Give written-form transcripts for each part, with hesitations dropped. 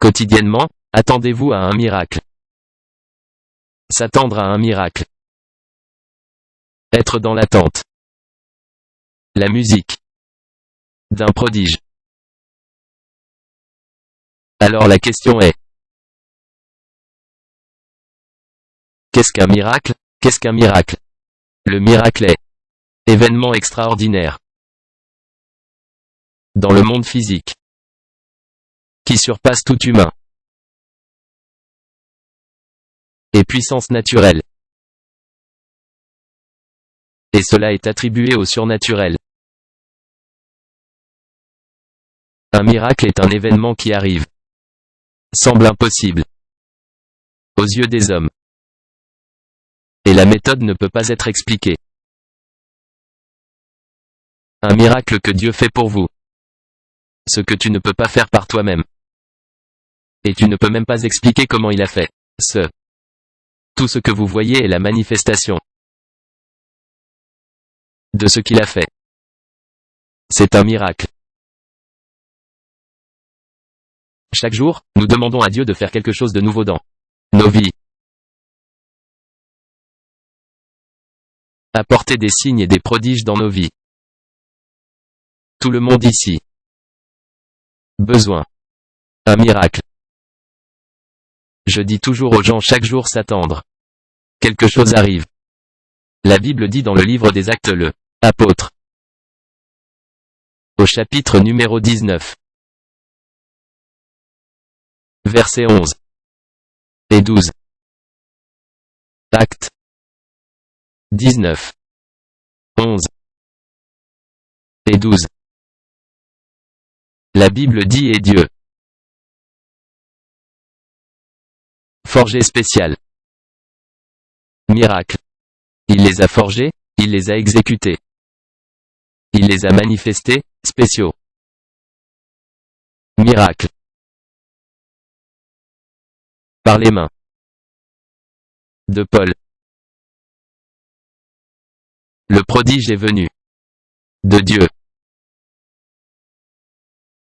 Quotidiennement, attendez-vous à un miracle. S'attendre à un miracle. Être dans l'attente. La musique. D'un prodige. Alors la question est: qu'est-ce qu'un miracle? Qu'est-ce qu'un miracle? Le miracle est événement extraordinaire dans le monde physique qui surpasse tout humain et puissance naturelle. Et cela est attribué au surnaturel. Un miracle est un événement qui arrive, semble impossible aux yeux des hommes. Et la méthode ne peut pas être expliquée. Un miracle que Dieu fait pour vous. Ce que tu ne peux pas faire par toi-même. Et tu ne peux même pas expliquer comment il a fait. Tout ce que vous voyez est la manifestation de ce qu'il a fait. C'est un miracle. Chaque jour, nous demandons à Dieu de faire quelque chose de nouveau dans nos vies. Apporter des signes et des prodiges dans nos vies. Tout le monde ici. Besoin. Un miracle. Je dis toujours aux gens chaque jour s'attendre. Quelque chose arrive. La Bible dit dans le livre des Actes le apôtre. Au chapitre numéro 19. Versets 11 et 12. Actes 19. 11 et 12. La Bible dit et Dieu. Forgé spécial. Miracle. Il les a forgés, il les a exécutés. Il les a manifestés, spéciaux. Miracle. Par les mains de Paul. Le prodige est venu de Dieu.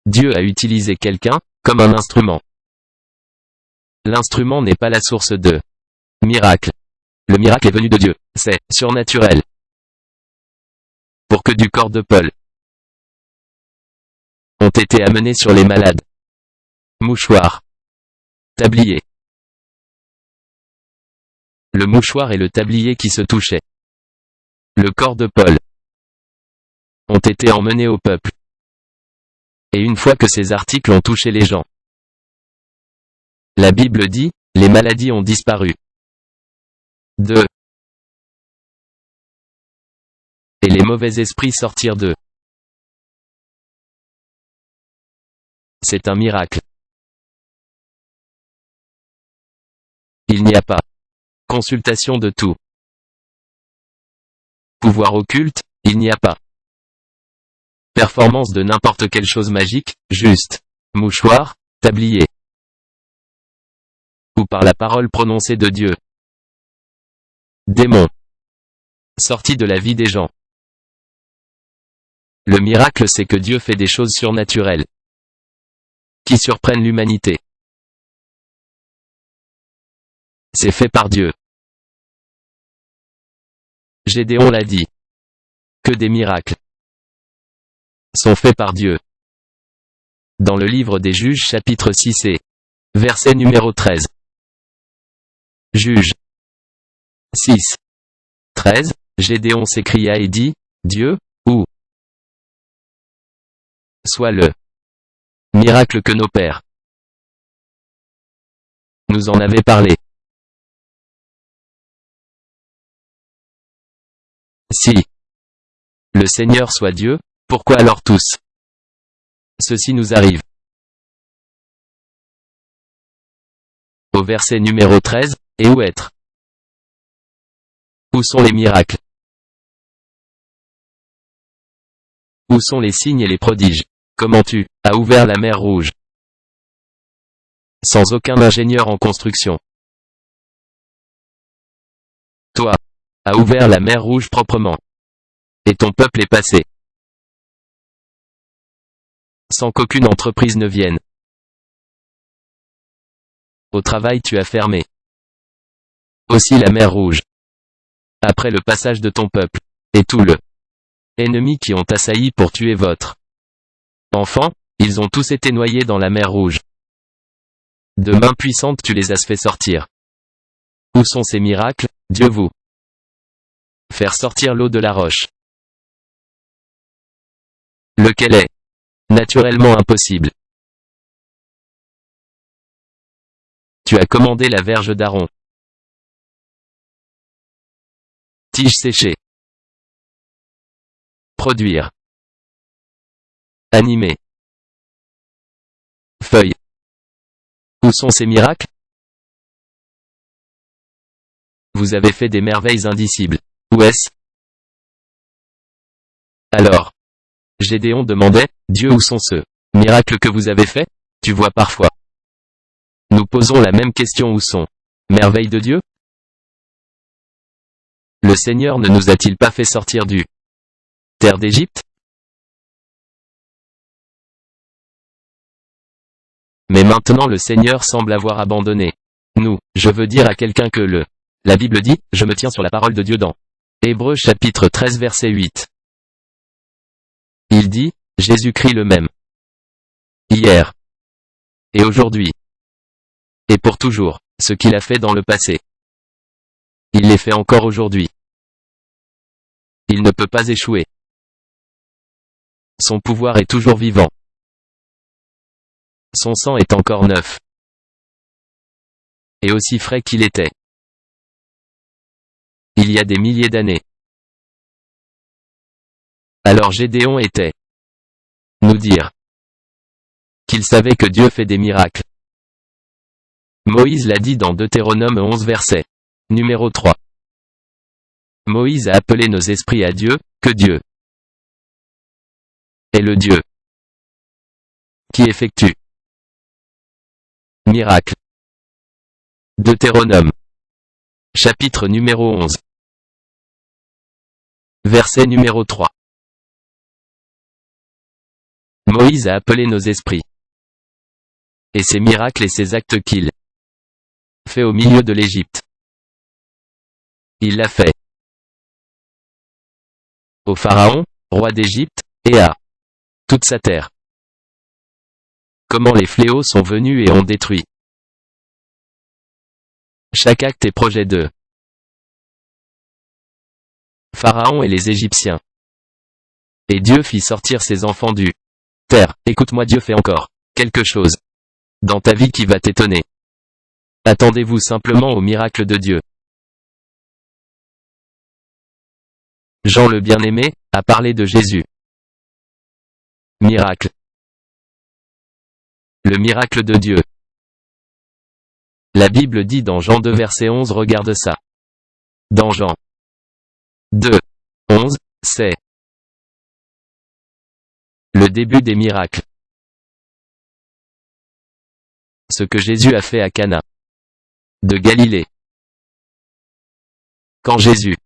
Dieu a utilisé quelqu'un comme un instrument. L'instrument n'est pas la source de miracle. Le miracle est venu de Dieu, c'est surnaturel. Pour que du corps de Paul ont été amenés sur les malades. Mouchoir. Tablier. Le mouchoir et le tablier qui se touchaient. Le corps de Paul ont été emmenés au peuple. Et une fois que ces articles ont touché les gens, la Bible dit, les maladies ont disparu. Et les mauvais esprits sortirent d'eux. C'est un miracle. Il n'y a pas consultation de tout. Pouvoir occulte, il n'y a pas. Performance de n'importe quelle chose magique, juste mouchoir, tablier. Ou par la parole prononcée de Dieu. Démon. Sorti de la vie des gens. Le miracle c'est que Dieu fait des choses surnaturelles. Qui surprennent l'humanité. C'est fait par Dieu. Gédéon l'a dit. Que des miracles sont faits par Dieu. Dans le livre des Juges chapitre 6 et verset numéro 13. Juges 6. 13, Gédéon s'écria et dit, Dieu, où soit le miracle que nos pères nous en avaient parlé. Si le Seigneur soit Dieu, pourquoi alors tous ceci nous arrive? Au verset numéro 13, et où être? Où sont les miracles? Où sont les signes et les prodiges? Comment tu as ouvert la mer Rouge? Sans aucun ingénieur en construction. Toi, as ouvert la mer Rouge proprement. Et ton peuple est passé. Sans qu'aucune entreprise ne vienne Au travail tu as fermé aussi la mer Rouge. Après le passage de ton peuple, et tout le ennemi qui ont assailli pour tuer votre enfant, ils ont tous été noyés dans la mer Rouge. De main puissante tu les as fait sortir. Où sont ces miracles, Dieu vous? Faire sortir l'eau de la roche. Lequel est naturellement impossible. Tu as commandé la verge d'Aaron. Tige séchée. Produire. Animer. Feuille. Où sont ces miracles? Vous avez fait des merveilles indicibles. Où est-ce? Alors, Gédéon demandait, Dieu où sont ceux miracles que vous avez faits? Tu vois parfois. Nous posons la même question, où sont merveilles de Dieu? Le Seigneur ne nous a-t-il pas fait sortir du terre d'Égypte? Mais maintenant le Seigneur semble avoir abandonné nous. Je veux dire à quelqu'un que la Bible dit, je me tiens sur la parole de Dieu dans Hébreux chapitre 13 verset 8. Il dit, Jésus-Christ le même. Hier. Et aujourd'hui. Et pour toujours. Ce qu'il a fait dans le passé. Il les fait encore aujourd'hui. Il ne peut pas échouer. Son pouvoir est toujours vivant. Son sang est encore neuf. Et aussi frais qu'il était. Il y a des milliers d'années. Alors Gédéon était nous dire qu'il savait que Dieu fait des miracles. Moïse l'a dit dans Deutéronome 11 verset numéro 3. Moïse a appelé nos esprits à Dieu, que Dieu est le Dieu qui effectue miracle. Deutéronome chapitre numéro 11 verset numéro 3. Moïse a appelé nos esprits. Et ses miracles et ses actes qu'il fait au milieu de l'Égypte. Il l'a fait au Pharaon, roi d'Égypte, et à toute sa terre. Comment les fléaux sont venus et ont détruit chaque acte et projet de Pharaon et les Égyptiens. Et Dieu fit sortir ses enfants du terre. Écoute-moi, Dieu fait encore quelque chose dans ta vie qui va t'étonner. Attendez-vous simplement au miracle de Dieu. Jean le bien-aimé a parlé de Jésus. Miracle. Le miracle de Dieu. La Bible dit dans Jean 2 verset 11, regarde ça. Dans Jean 2, 11, c'est le début des miracles. Ce que Jésus a fait à Cana de Galilée. Quand Jésus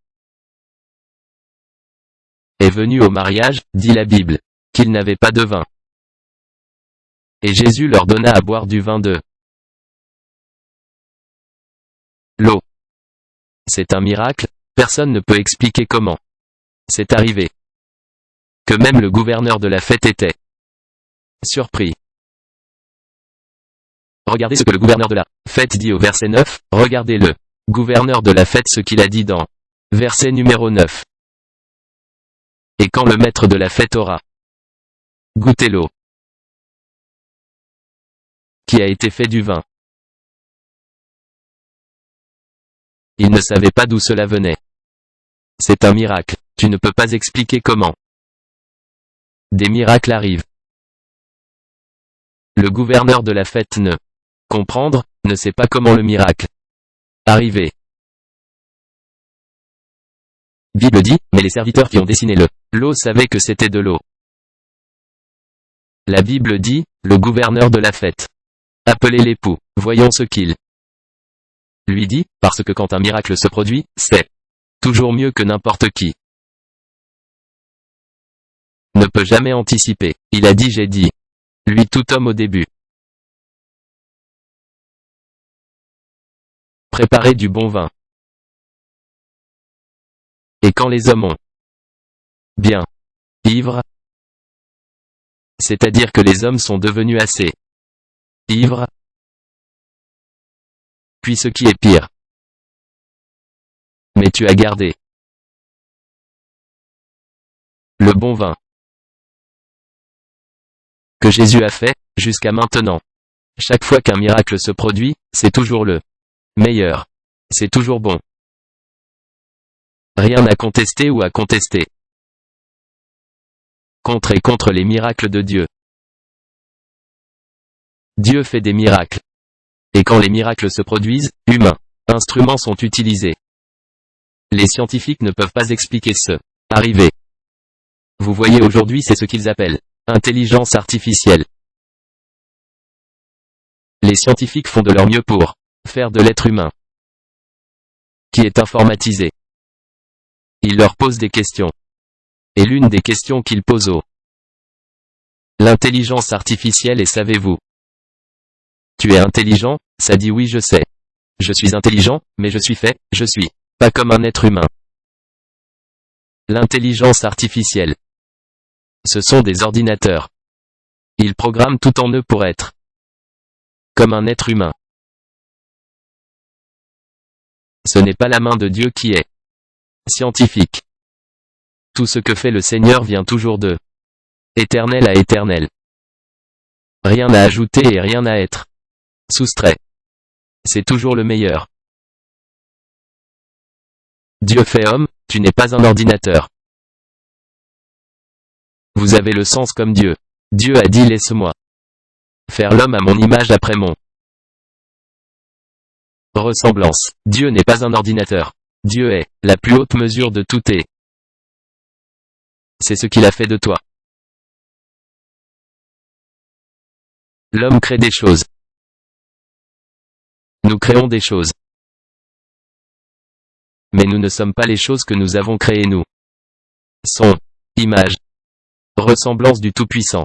est venu au mariage, dit la Bible, qu'il n'avait pas de vin. Et Jésus leur donna à boire du vin de l'eau. C'est un miracle, personne ne peut expliquer comment c'est arrivé. Que même le gouverneur de la fête était surpris. Regardez ce que le gouverneur de la fête dit au verset 9, regardez le gouverneur de la fête ce qu'il a dit dans verset numéro 9. Et quand le maître de la fête aura goûté l'eau qui a été fait du vin, il ne savait pas d'où cela venait. C'est un miracle, tu ne peux pas expliquer comment. Des miracles arrivent. Le gouverneur de la fête ne sait pas comment le miracle arrivé. Bible dit, mais les serviteurs qui ont dessiné l'eau savaient que c'était de l'eau. La Bible dit, le gouverneur de la fête appelait l'époux, voyons ce qu'il lui dit, parce que quand un miracle se produit, c'est toujours mieux que n'importe qui ne peut jamais anticiper. Il a dit, j'ai dit, lui tout homme au début. Préparer du bon vin. Et quand les hommes ont bien ivres, c'est-à-dire que les hommes sont devenus assez ivres, puis ce qui est pire. Mais tu as gardé le bon vin que Jésus a fait, jusqu'à maintenant. Chaque fois qu'un miracle se produit, c'est toujours le meilleur. C'est toujours bon. Rien à contester ou à contester. Contre et contre les miracles de Dieu. Dieu fait des miracles. Et quand les miracles se produisent, humains, instruments sont utilisés. Les scientifiques ne peuvent pas expliquer ce arrivé. Vous voyez aujourd'hui c'est ce qu'ils appellent intelligence artificielle. Les scientifiques font de leur mieux pour faire de l'être humain qui est informatisé. Ils leur posent des questions. Et l'une des questions qu'ils posent aux l'intelligence artificielle est savez-vous? Tu es intelligent? Ça dit oui je sais. Je suis intelligent, mais je suis fait, je suis pas comme un être humain. L'intelligence artificielle. Ce sont des ordinateurs. Ils programment tout en eux pour être comme un être humain. Ce n'est pas la main de Dieu qui est scientifique. Tout ce que fait le Seigneur vient toujours de éternel à éternel. Rien à ajouter et rien à être soustrait. C'est toujours le meilleur. Dieu fait homme, tu n'es pas un ordinateur. Vous avez le sens comme Dieu. Dieu a dit laisse-moi faire l'homme à mon image après mon ressemblance. Dieu n'est pas un ordinateur. Dieu est la plus haute mesure de tout et c'est ce qu'il a fait de toi. L'homme crée des choses. Nous créons des choses. Mais nous ne sommes pas les choses que nous avons créées nous. Son image. Ressemblance du Tout-Puissant.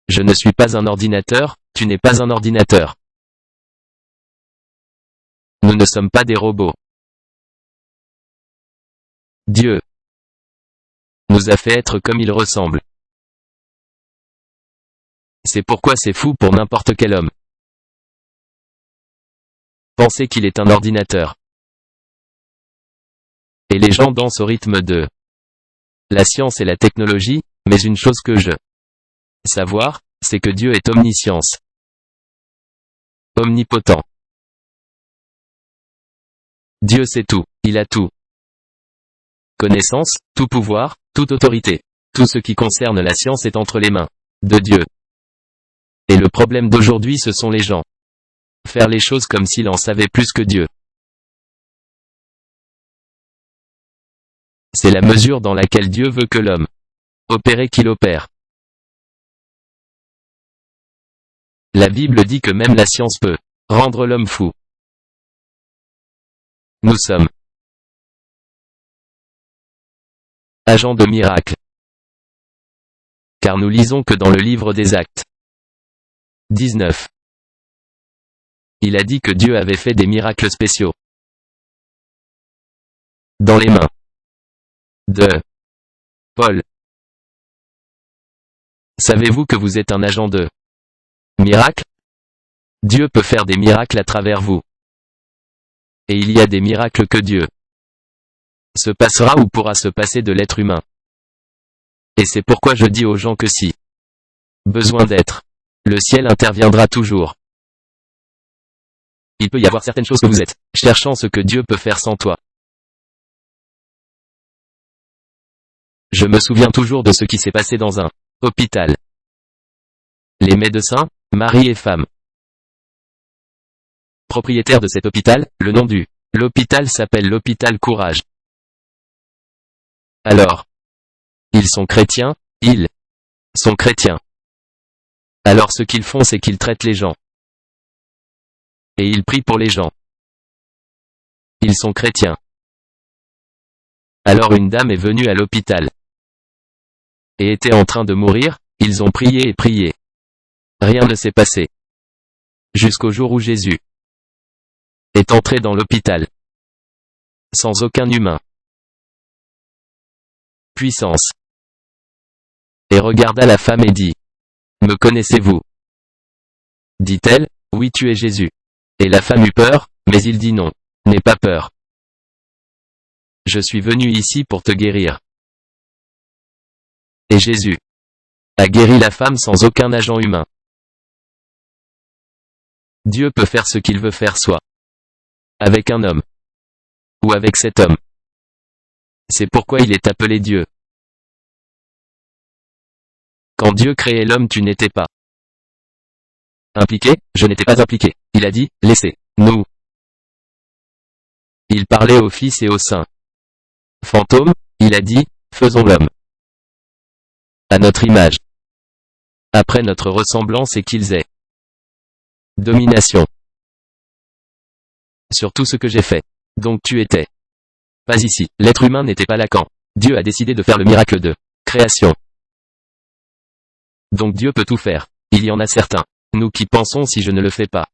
Je ne suis pas un ordinateur, tu n'es pas un ordinateur. Nous ne sommes pas des robots. Dieu nous a fait être comme il ressemble. C'est pourquoi c'est fou pour n'importe quel homme. Penser qu'il est un ordinateur. Et les gens dansent au rythme de la science et la technologie, mais une chose que je savoir, c'est que Dieu est omniscience. Omnipotent. Dieu sait tout, il a tout. Connaissance, tout pouvoir, toute autorité. Tout ce qui concerne la science est entre les mains de Dieu. Et le problème d'aujourd'hui ce sont les gens. Faire les choses comme s'ils en savaient plus que Dieu. C'est la mesure dans laquelle Dieu veut que l'homme opère qu'il opère. La Bible dit que même la science peut rendre l'homme fou. Nous sommes agents de miracle. Car nous lisons que dans le livre des Actes 19. Il a dit que Dieu avait fait des miracles spéciaux dans les mains de Paul. Savez-vous que vous êtes un agent de miracle? Dieu peut faire des miracles à travers vous. Et il y a des miracles que Dieu se passera ou pourra se passer de l'être humain. Et c'est pourquoi je dis aux gens que si besoin d'être, le ciel interviendra toujours. Il peut y avoir certaines choses que vous êtes cherchant ce que Dieu peut faire sans toi. Je me souviens toujours de ce qui s'est passé dans un hôpital. Les médecins, mari et femme. Propriétaire de cet hôpital, le nom du l'hôpital s'appelle l'hôpital Courage. Alors, ils sont chrétiens. Alors ce qu'ils font c'est qu'ils traitent les gens. Et ils prient pour les gens. Ils sont chrétiens. Alors une dame est venue à l'hôpital. Et était en train de mourir, ils ont prié et prié. Rien ne s'est passé. Jusqu'au jour où Jésus est entré dans l'hôpital. Sans aucun humain. Puissance. Et regarda la femme et dit, me connaissez-vous? Dit-elle, oui tu es Jésus. Et la femme eut peur, mais il dit non, n'aie pas peur. Je suis venu ici pour te guérir. Et Jésus a guéri la femme sans aucun agent humain. Dieu peut faire ce qu'il veut faire soit avec un homme ou avec cet homme. C'est pourquoi il est appelé Dieu. Quand Dieu créait l'homme, tu n'étais pas impliqué, je n'étais pas impliqué. Il a dit, laissez-nous. Il parlait au Fils et au Saint. Fantôme, il a dit, faisons l'homme à notre image, après notre ressemblance et qu'ils aient domination sur tout ce que j'ai fait. Donc tu étais pas ici. L'être humain n'était pas là quand Dieu a décidé de faire le miracle de création. Donc Dieu peut tout faire. Il y en a certains, nous qui pensons si je ne le fais pas.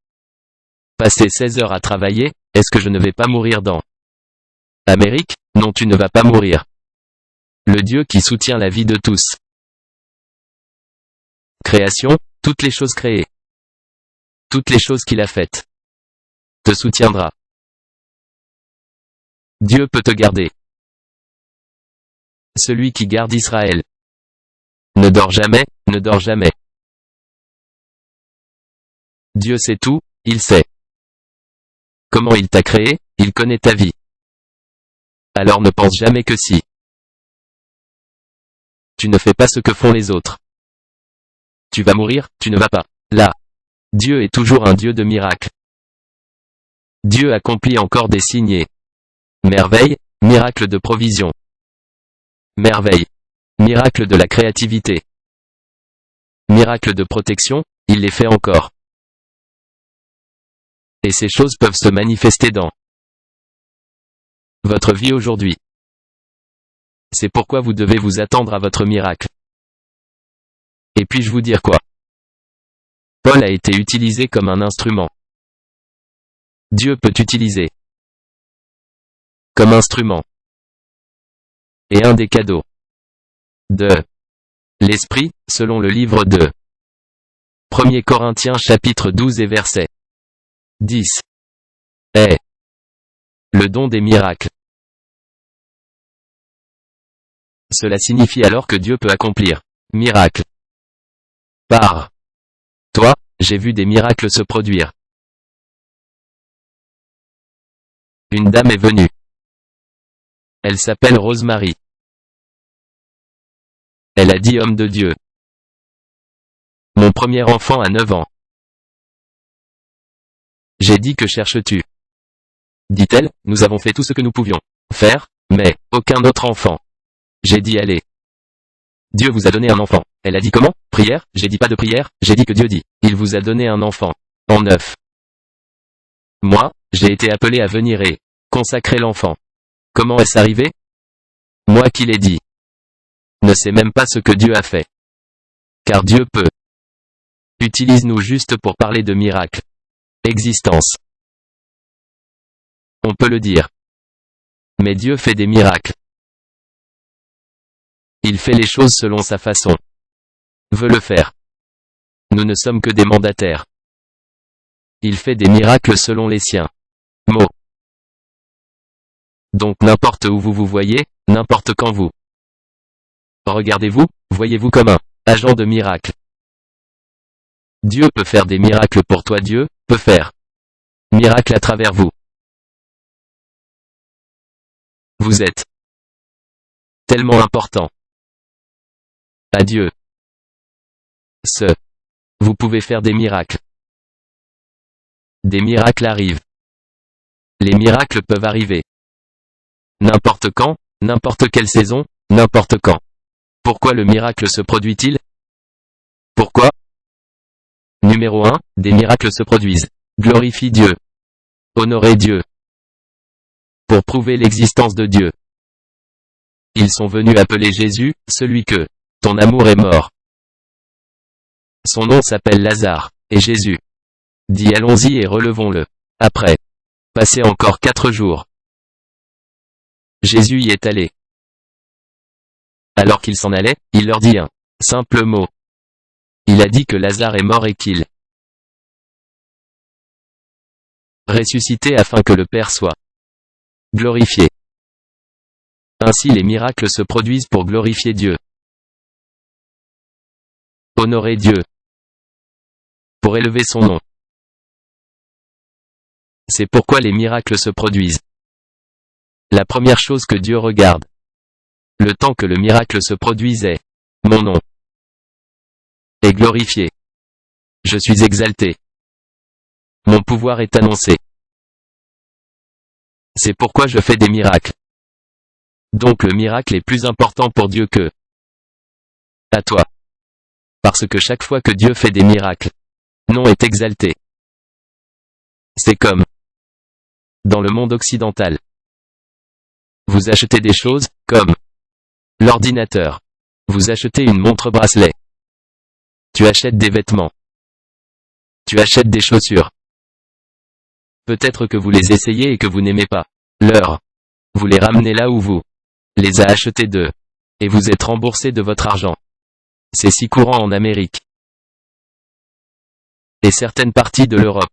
Passer 16 heures à travailler, est-ce que je ne vais pas mourir dans Amérique? Non, tu ne vas pas mourir. Le Dieu qui soutient la vie de tous. Création, toutes les choses créées. Toutes les choses qu'il a faites. Te soutiendra. Dieu peut te garder. Celui qui garde Israël ne dort jamais, ne dort jamais. Dieu sait tout, il sait comment il t'a créé, il connaît ta vie. Alors ne pense jamais que si tu ne fais pas ce que font les autres, tu vas mourir, tu ne vas pas là. Dieu est toujours un Dieu de miracles. Dieu accomplit encore des signes et merveilles, miracles de provision. Merveille. Miracle de la créativité. Miracle de protection, il les fait encore. Et ces choses peuvent se manifester dans votre vie aujourd'hui. C'est pourquoi vous devez vous attendre à votre miracle. Et puis-je vous dire quoi? Paul a été utilisé comme un instrument. Dieu peut utiliser comme instrument. Et un des cadeaux de l'Esprit, selon le livre de 1 Corinthiens chapitre 12 et verset 10, est le don des miracles. Cela signifie alors que Dieu peut accomplir miracle. Par toi, j'ai vu des miracles se produire. Une dame est venue. Elle s'appelle Rosemary. Elle a dit, homme de Dieu, mon premier enfant a 9 ans. J'ai dit, que cherches-tu? Dit-elle, nous avons fait tout ce que nous pouvions faire, mais aucun autre enfant. J'ai dit, allez. Dieu vous a donné un enfant. Elle a dit, comment? Prière? J'ai dit, pas de prière, j'ai dit que Dieu dit, il vous a donné un enfant. En 9 mois, j'ai été appelé à venir et consacrer l'enfant. Comment est-ce arrivé? Moi qui l'ai dit. Ne sais même pas ce que Dieu a fait. Car Dieu peut. Utilise-nous juste pour parler de miracles. Existence. On peut le dire. Mais Dieu fait des miracles. Il fait les choses selon sa façon. Veut le faire. Nous ne sommes que des mandataires. Il fait des miracles selon les siens. Mots. Donc n'importe où vous vous voyez, n'importe quand vous regardez-vous, voyez-vous comme un agent de miracle. Dieu peut faire des miracles pour toi. Dieu peut faire miracle à travers vous. Vous êtes tellement important à Dieu. Vous pouvez faire des miracles. Des miracles arrivent. Les miracles peuvent arriver. N'importe quand, n'importe quelle saison, n'importe quand. Pourquoi le miracle se produit-il? Pourquoi? Numéro 1, des miracles se produisent. Glorifie Dieu. Honorez Dieu. Pour prouver l'existence de Dieu. Ils sont venus appeler Jésus, celui que ton amour est mort. Son nom s'appelle Lazare, et Jésus dit allons-y et relevons-le. Après Passez encore 4 jours. Jésus y est allé. Alors qu'il s'en allait, il leur dit un simple mot. Il a dit que Lazare est mort et qu'il ressuscité afin que le Père soit glorifié. Ainsi les miracles se produisent pour glorifier Dieu. Honorer Dieu. Pour élever son nom. C'est pourquoi les miracles se produisent. La première chose que Dieu regarde, le temps que le miracle se produise est, mon nom est glorifié. Je suis exalté. Mon pouvoir est annoncé. C'est pourquoi je fais des miracles. Donc le miracle est plus important pour Dieu que à toi. Parce que chaque fois que Dieu fait des miracles, nom est exalté. C'est comme dans le monde occidental. Vous achetez des choses, comme l'ordinateur. Vous achetez une montre bracelet. Tu achètes des vêtements. Tu achètes des chaussures. Peut-être que vous les essayez et que vous n'aimez pas l'heure. Vous les ramenez là où vous les a achetés d'eux. Et vous êtes remboursé de votre argent. C'est si courant en Amérique. Et certaines parties de l'Europe.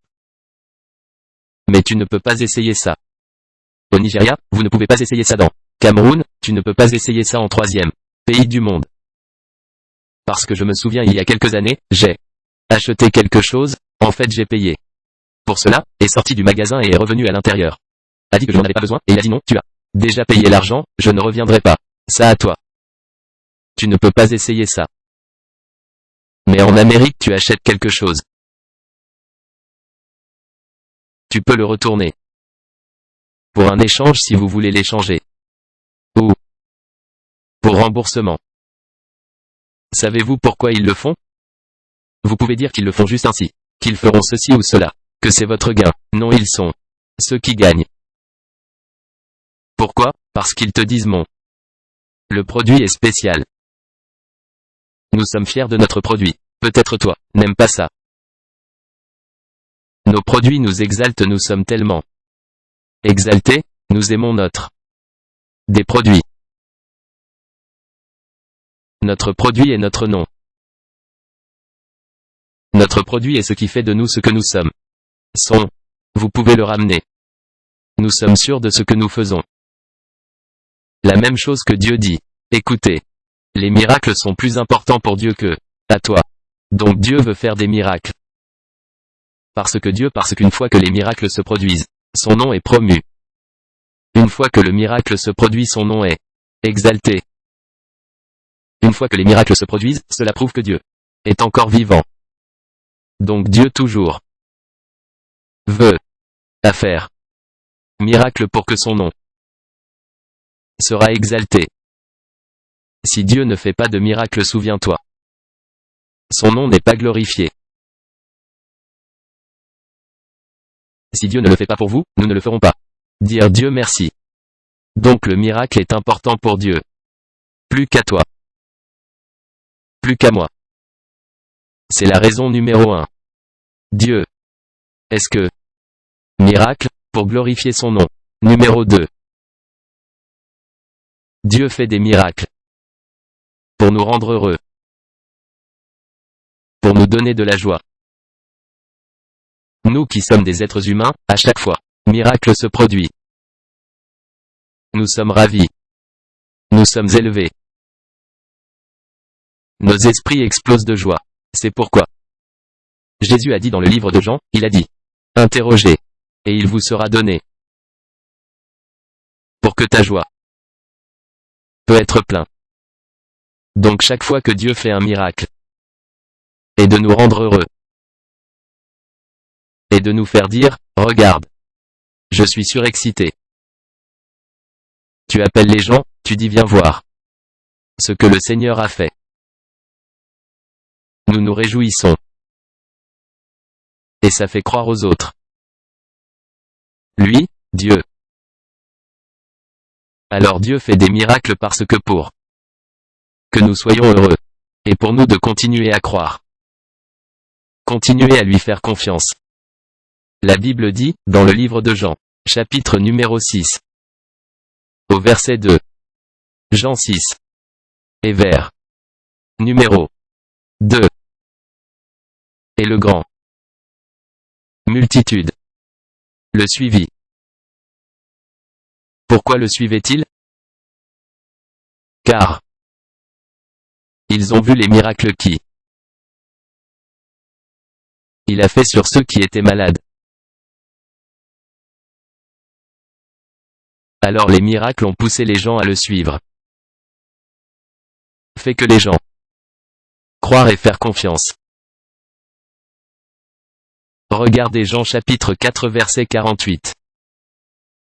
Mais tu ne peux pas essayer ça. Au Nigeria, vous ne pouvez pas essayer ça dans Cameroun, tu ne peux pas essayer ça en 3e pays du monde. Parce que je me souviens il y a quelques années, j'ai acheté quelque chose, en fait j'ai payé pour cela, est sorti du magasin et est revenu à l'intérieur. A dit que je n'en avais pas besoin, et il a dit non, tu as déjà payé l'argent, je ne reviendrai pas. Ça à toi. Tu ne peux pas essayer ça. Mais en Amérique tu achètes quelque chose. Tu peux le retourner. Pour un échange si vous voulez l'échanger. Ou pour remboursement. Savez-vous pourquoi ils le font? Vous pouvez dire qu'ils le font juste ainsi. Qu'ils feront ceci ou cela. Que c'est votre gain. Non, ils sont ceux qui gagnent. Pourquoi? Parce qu'ils te disent le produit est spécial. Nous sommes fiers de notre produit. Peut-être toi, n'aime pas ça. Nos produits nous exaltent, nous sommes tellement exaltés, nous aimons notre des produits. Notre produit est notre nom. Notre produit est ce qui fait de nous ce que nous sommes. Vous pouvez le ramener. Nous sommes sûrs de ce que nous faisons. La même chose que Dieu dit. Écoutez. Les miracles sont plus importants pour Dieu que à toi. Donc Dieu veut faire des miracles. Parce qu'une fois que les miracles se produisent, son nom est promu. Une fois que le miracle se produit, son nom est exalté. Une fois que les miracles se produisent, cela prouve que Dieu est encore vivant. Donc Dieu toujours veut faire miracle pour que son nom sera exalté. Si Dieu ne fait pas de miracle, souviens-toi. Son nom n'est pas glorifié. Si Dieu ne le fait pas pour vous, nous ne le ferons pas. Dire Dieu merci. Donc le miracle est important pour Dieu. Plus qu'à toi. Plus qu'à moi. C'est la raison numéro 1. Dieu. Est-ce que miracle, pour glorifier son nom. Numéro 2. Dieu fait des miracles. Pour nous rendre heureux. Pour nous donner de la joie. Nous qui sommes des êtres humains, à chaque fois, miracle se produit. Nous sommes ravis. Nous sommes élevés. Nos esprits explosent de joie. C'est pourquoi Jésus a dit dans le livre de Jean, il a dit, interrogez, et il vous sera donné. Pour que ta joie peut être plein. Donc chaque fois que Dieu fait un miracle, et de nous rendre heureux, et de nous faire dire, regarde, je suis surexcité. Tu appelles les gens, tu dis viens voir ce que le Seigneur a fait. Nous nous réjouissons. Et ça fait croire aux autres. Lui, Dieu. Alors Dieu fait des miracles parce que pour que nous soyons heureux. Et pour nous de continuer à croire. Continuer à lui faire confiance. La Bible dit, dans le livre de Jean, chapitre numéro 6. Au verset 2. Jean 6. Et vers numéro 2. Et le grand multitude le suivit. Pourquoi le suivait-il? Car ils ont vu les miracles qu'il a fait sur ceux qui étaient malades. Alors les miracles ont poussé les gens à le suivre. Fait que les gens croire et faire confiance. Regardez Jean chapitre 4 verset 48.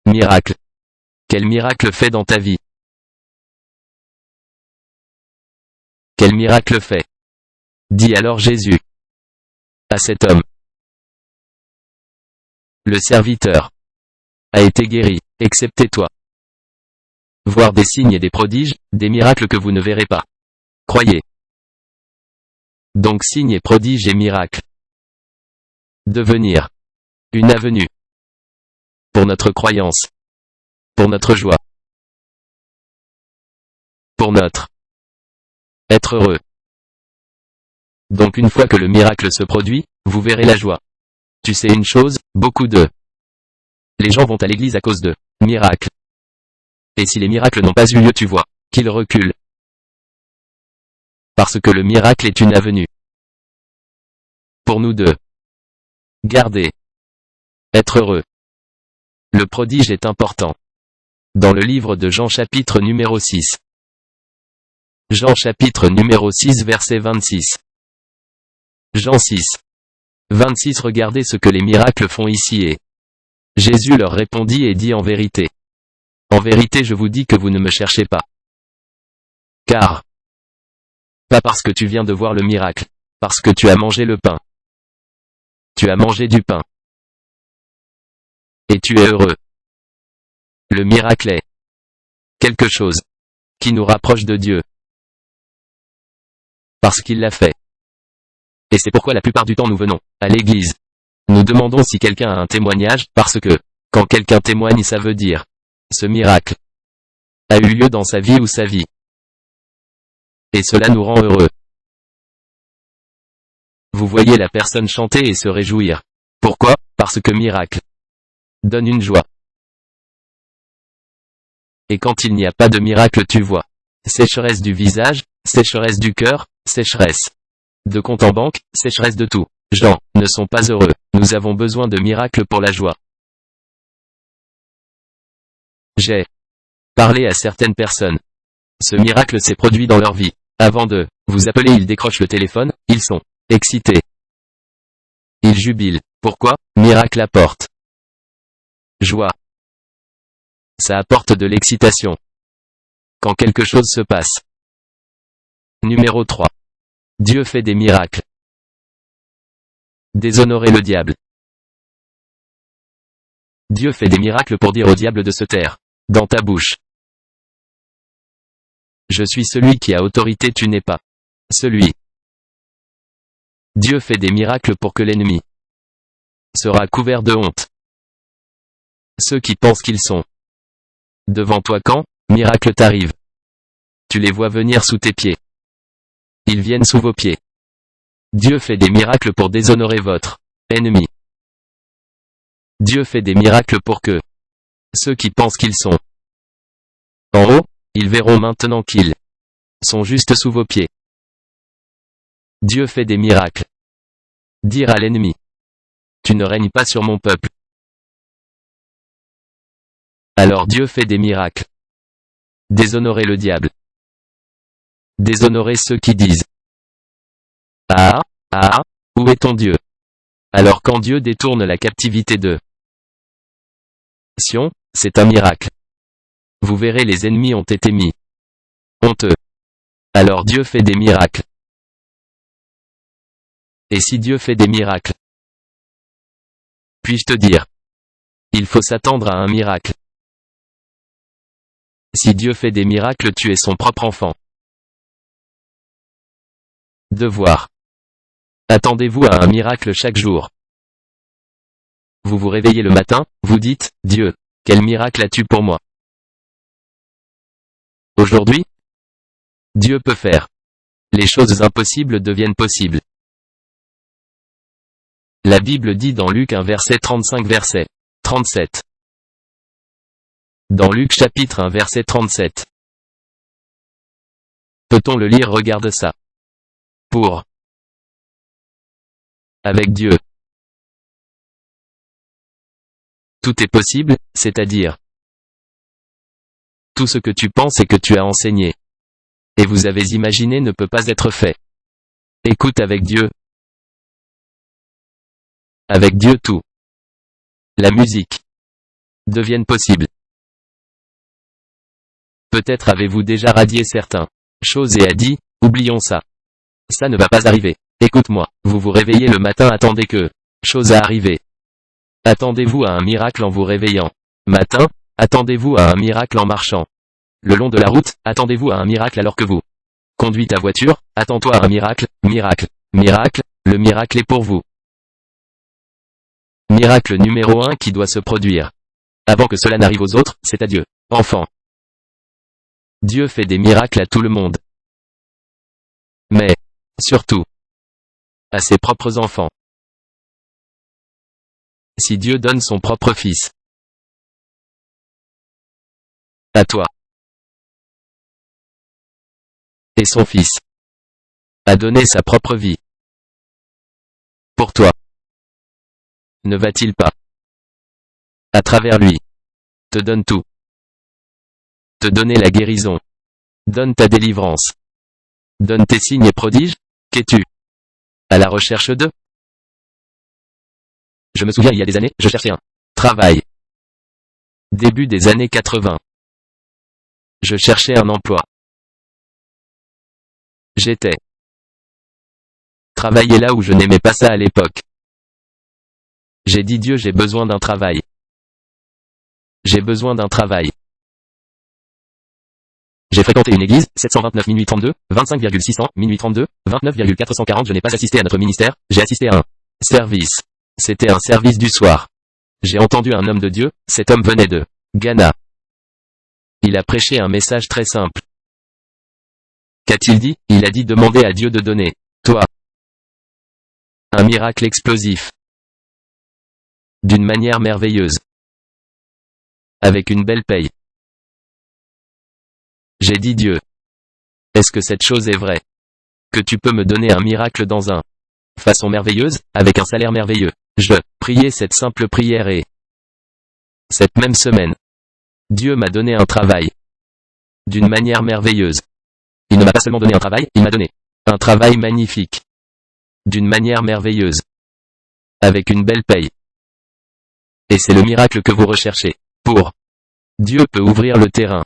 Miracle. Quel miracle fait dans ta vie? Quel miracle fait? Dit alors Jésus à cet homme. Le serviteur a été guéri, excepté toi. Voir des signes et des prodiges, des miracles que vous ne verrez pas. Croyez. Donc signes et prodiges et miracles. Devenir une avenue pour notre croyance, pour notre joie, pour notre être heureux. Donc une fois que le miracle se produit, vous verrez la joie. Tu sais une chose, beaucoup de les gens vont à l'église à cause de miracles. Et si les miracles n'ont pas eu lieu, tu vois qu'ils reculent. Parce que le miracle est une avenue pour nous de garder, être heureux. Le prodige est important. Dans le livre de Jean chapitre numéro 6. Jean chapitre numéro 6 verset 26. Jean 6. 26. Regardez ce que les miracles font ici et Jésus leur répondit et dit en vérité, je vous dis que vous ne me cherchez pas. Car, pas parce que tu viens de voir le miracle, parce que tu as mangé le pain. Tu as mangé du pain. Et tu es heureux. Le miracle est quelque chose qui nous rapproche de Dieu. Parce qu'il l'a fait. Et c'est pourquoi la plupart du temps nous venons à l'église. Nous demandons si quelqu'un a un témoignage, parce que, quand quelqu'un témoigne, ça veut dire, ce miracle a eu lieu dans sa vie ou sa vie. Et cela nous rend heureux. Vous voyez la personne chanter et se réjouir. Pourquoi? Parce que miracle donne une joie. Et quand il n'y a pas de miracle, tu vois sécheresse du visage, sécheresse du cœur, sécheresse de compte en banque, sécheresse de tout. Gens ne sont pas heureux. Nous avons besoin de miracles pour la joie. J'ai parlé à certaines personnes. Ce miracle s'est produit dans leur vie. Avant de vous appeler, ils décrochent le téléphone, ils sont excités. Ils jubilent. Pourquoi? Miracle apporte joie. Ça apporte de l'excitation. Quand quelque chose se passe. Numéro 3. Dieu fait des miracles. Déshonorer le diable. Dieu fait des miracles pour dire au diable de se taire. Dans ta bouche. Je suis celui qui a autorité, tu n'es pas celui. Dieu fait des miracles pour que l'ennemi sera couvert de honte. Ceux qui pensent qu'ils sont devant toi quand miracle t'arrive. Tu les vois venir sous tes pieds. Ils viennent sous vos pieds. Dieu fait des miracles pour déshonorer votre ennemi. Dieu fait des miracles pour que ceux qui pensent qu'ils sont en haut, ils verront maintenant qu'ils sont juste sous vos pieds. Dieu fait des miracles. Dire à l'ennemi, tu ne règnes pas sur mon peuple. Alors Dieu fait des miracles. Déshonorer le diable. Déshonorer ceux qui disent, ah, où est ton Dieu? Alors quand Dieu détourne la captivité de Sion, c'est un miracle. Vous verrez, les ennemis ont été mis honteux. Alors Dieu fait des miracles. Et si Dieu fait des miracles, puis-je te dire, il faut s'attendre à un miracle. Si Dieu fait des miracles, tu es son propre enfant. Devoir. Attendez-vous à un miracle chaque jour. Vous vous vous réveillez le matin, vous dites, Dieu, quel miracle as-tu pour moi? Aujourd'hui, Dieu peut faire. Les choses impossibles deviennent possibles. La Bible dit dans Luc 1 verset 35 verset 37. Dans Luc chapitre 1 verset 37. Peut-on le lire? Regarde ça. Pour. Avec Dieu. Tout est possible, c'est-à-dire tout ce que tu penses et que tu as enseigné et vous avez imaginé ne peut pas être fait. Écoute, avec Dieu. Avec Dieu tout. La musique deviennent possibles. Peut-être avez-vous déjà radié certaines choses et a dit, oublions ça. Ça ne va pas arriver. Écoute-moi, vous vous réveillez le matin, attendez que chose à arriver. Attendez-vous à un miracle en vous réveillant. Matin, attendez-vous à un miracle en marchant. Le long de la route, attendez-vous à un miracle alors que vous conduis ta voiture, attends-toi à un miracle, miracle, miracle, le miracle est pour vous. Miracle numéro 1 qui doit se produire. Avant que cela n'arrive aux autres, c'est à Dieu. Enfant. Dieu fait des miracles à tout le monde. Mais, surtout, à ses propres enfants. Si Dieu donne son propre fils à toi, et son fils a donné sa propre vie pour toi, ne va-t-il pas, à travers lui, te donne tout, te donner la guérison, donne ta délivrance, donne tes signes et prodiges? Qu'es-tu à la recherche de? Je me souviens, il y a des années, je cherchais un travail. Début des années 80. Je cherchais un emploi. J'étais travaillé là où je n'aimais pas ça à l'époque. J'ai dit, Dieu, j'ai besoin d'un travail. J'ai besoin d'un travail. J'ai fréquenté une église, 729 1832, 25,600, 1832, 29,440. Je n'ai pas assisté à notre ministère, j'ai assisté à un service. C'était un service du soir. J'ai entendu un homme de Dieu, cet homme venait de Ghana. Il a prêché un message très simple. Qu'a-t-il dit? Il a dit, demandez à Dieu de donner, toi, un miracle explosif. D'une manière merveilleuse. Avec une belle paye. J'ai dit, Dieu, est-ce que cette chose est vraie? Que tu peux me donner un miracle dans une façon merveilleuse, avec un salaire merveilleux? Je priais cette simple prière et cette même semaine, Dieu m'a donné un travail. D'une manière merveilleuse. Il ne m'a pas seulement donné un travail, il m'a donné un travail magnifique. D'une manière merveilleuse. Avec une belle paye. Et c'est le miracle que vous recherchez. Pour Dieu peut ouvrir le terrain.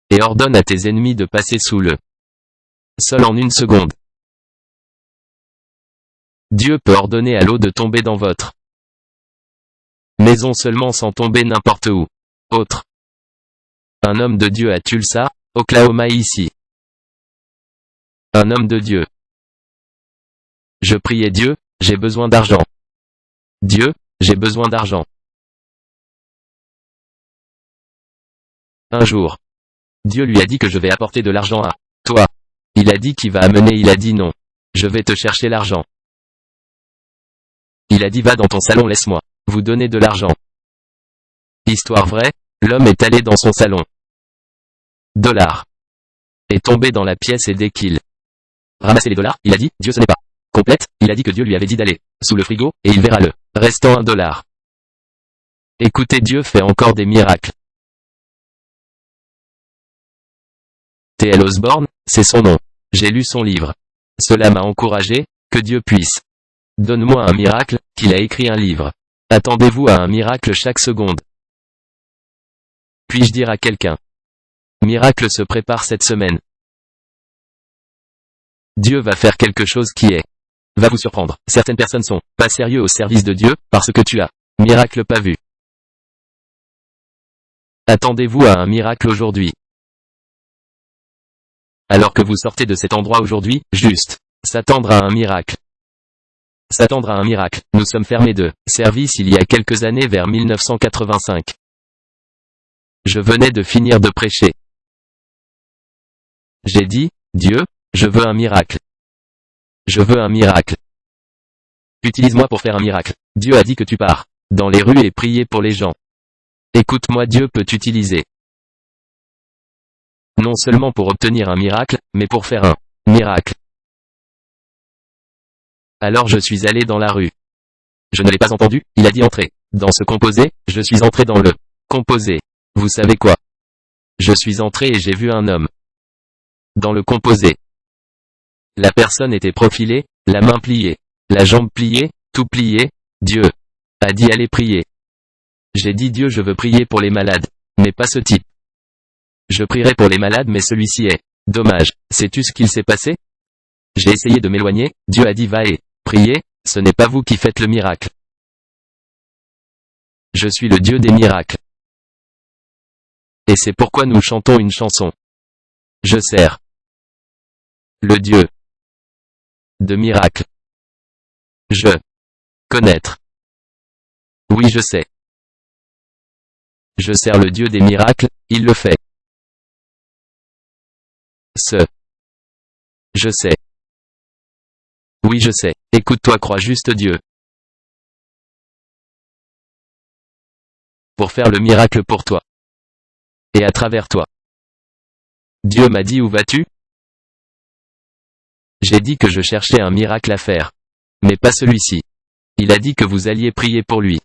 Et ordonne à tes ennemis de passer sous le sol en une seconde. Dieu peut ordonner à l'eau de tomber dans votre maison seulement sans tomber n'importe où. Autre. Un homme de Dieu à Tulsa, Oklahoma ici. Un homme de Dieu. Je priais Dieu, j'ai besoin d'argent. Dieu, j'ai besoin d'argent. Un jour, Dieu lui a dit que je vais apporter de l'argent à toi. Il a dit qu'il va amener, il a dit non. Je vais te chercher l'argent. Il a dit va dans ton salon, laisse-moi vous donner de l'argent. Histoire vraie, l'homme est allé dans son salon. Dollars. Est tombé dans la pièce et dès qu'il ramassait les dollars, il a dit, Dieu ce n'est pas complète, il a dit que Dieu lui avait dit d'aller sous le frigo, et il verra le restant $1. Écoutez, Dieu fait encore des miracles. T.L. Osborne, c'est son nom. J'ai lu son livre. Cela m'a encouragé, que Dieu puisse. Donne-moi un miracle, qu'il a écrit un livre. Attendez-vous à un miracle chaque seconde. Puis-je dire à quelqu'un? Miracle se prépare cette semaine. Dieu va faire quelque chose qui va vous surprendre. Certaines personnes sont pas sérieux au service de Dieu, parce que tu as miracle pas vu. Attendez-vous à un miracle aujourd'hui. Alors que vous sortez de cet endroit aujourd'hui, juste s'attendre à un miracle. s'attendre à un miracle. Nous sommes fermés de service il y a quelques années vers 1985. Je venais de finir de prêcher. J'ai dit, Dieu, je veux un miracle. Je veux un miracle. Utilise-moi pour faire un miracle. Dieu a dit que tu pars dans les rues et prier pour les gens. Écoute-moi, Dieu peut t'utiliser. Non seulement pour obtenir un miracle, mais pour faire un miracle. Alors je suis allé dans la rue. Je ne l'ai pas entendu, il a dit entrer. Dans ce composé, je suis entré dans le composé. Vous savez quoi? Je suis entré et j'ai vu un homme. Dans le composé. La personne était profilée, la main pliée, la jambe pliée, tout plié. Dieu a dit allez prier. J'ai dit Dieu, je veux prier pour les malades, mais pas ce type. Je prierai pour les malades mais celui-ci est dommage. Sais-tu ce qu'il s'est passé? J'ai essayé de m'éloigner, Dieu a dit va et priez, ce n'est pas vous qui faites le miracle. Je suis le Dieu des miracles. Et c'est pourquoi nous chantons une chanson. Je sers le Dieu de miracles. Je connaître. Oui, je sais. Je sers le Dieu des miracles, il le fait. Je sais. Oui, je sais. Écoute-toi, crois juste Dieu. Pour faire le miracle pour toi. Et à travers toi. Dieu m'a dit où vas-tu? J'ai dit que je cherchais un miracle à faire. Mais pas celui-ci. Il a dit que vous alliez prier pour lui.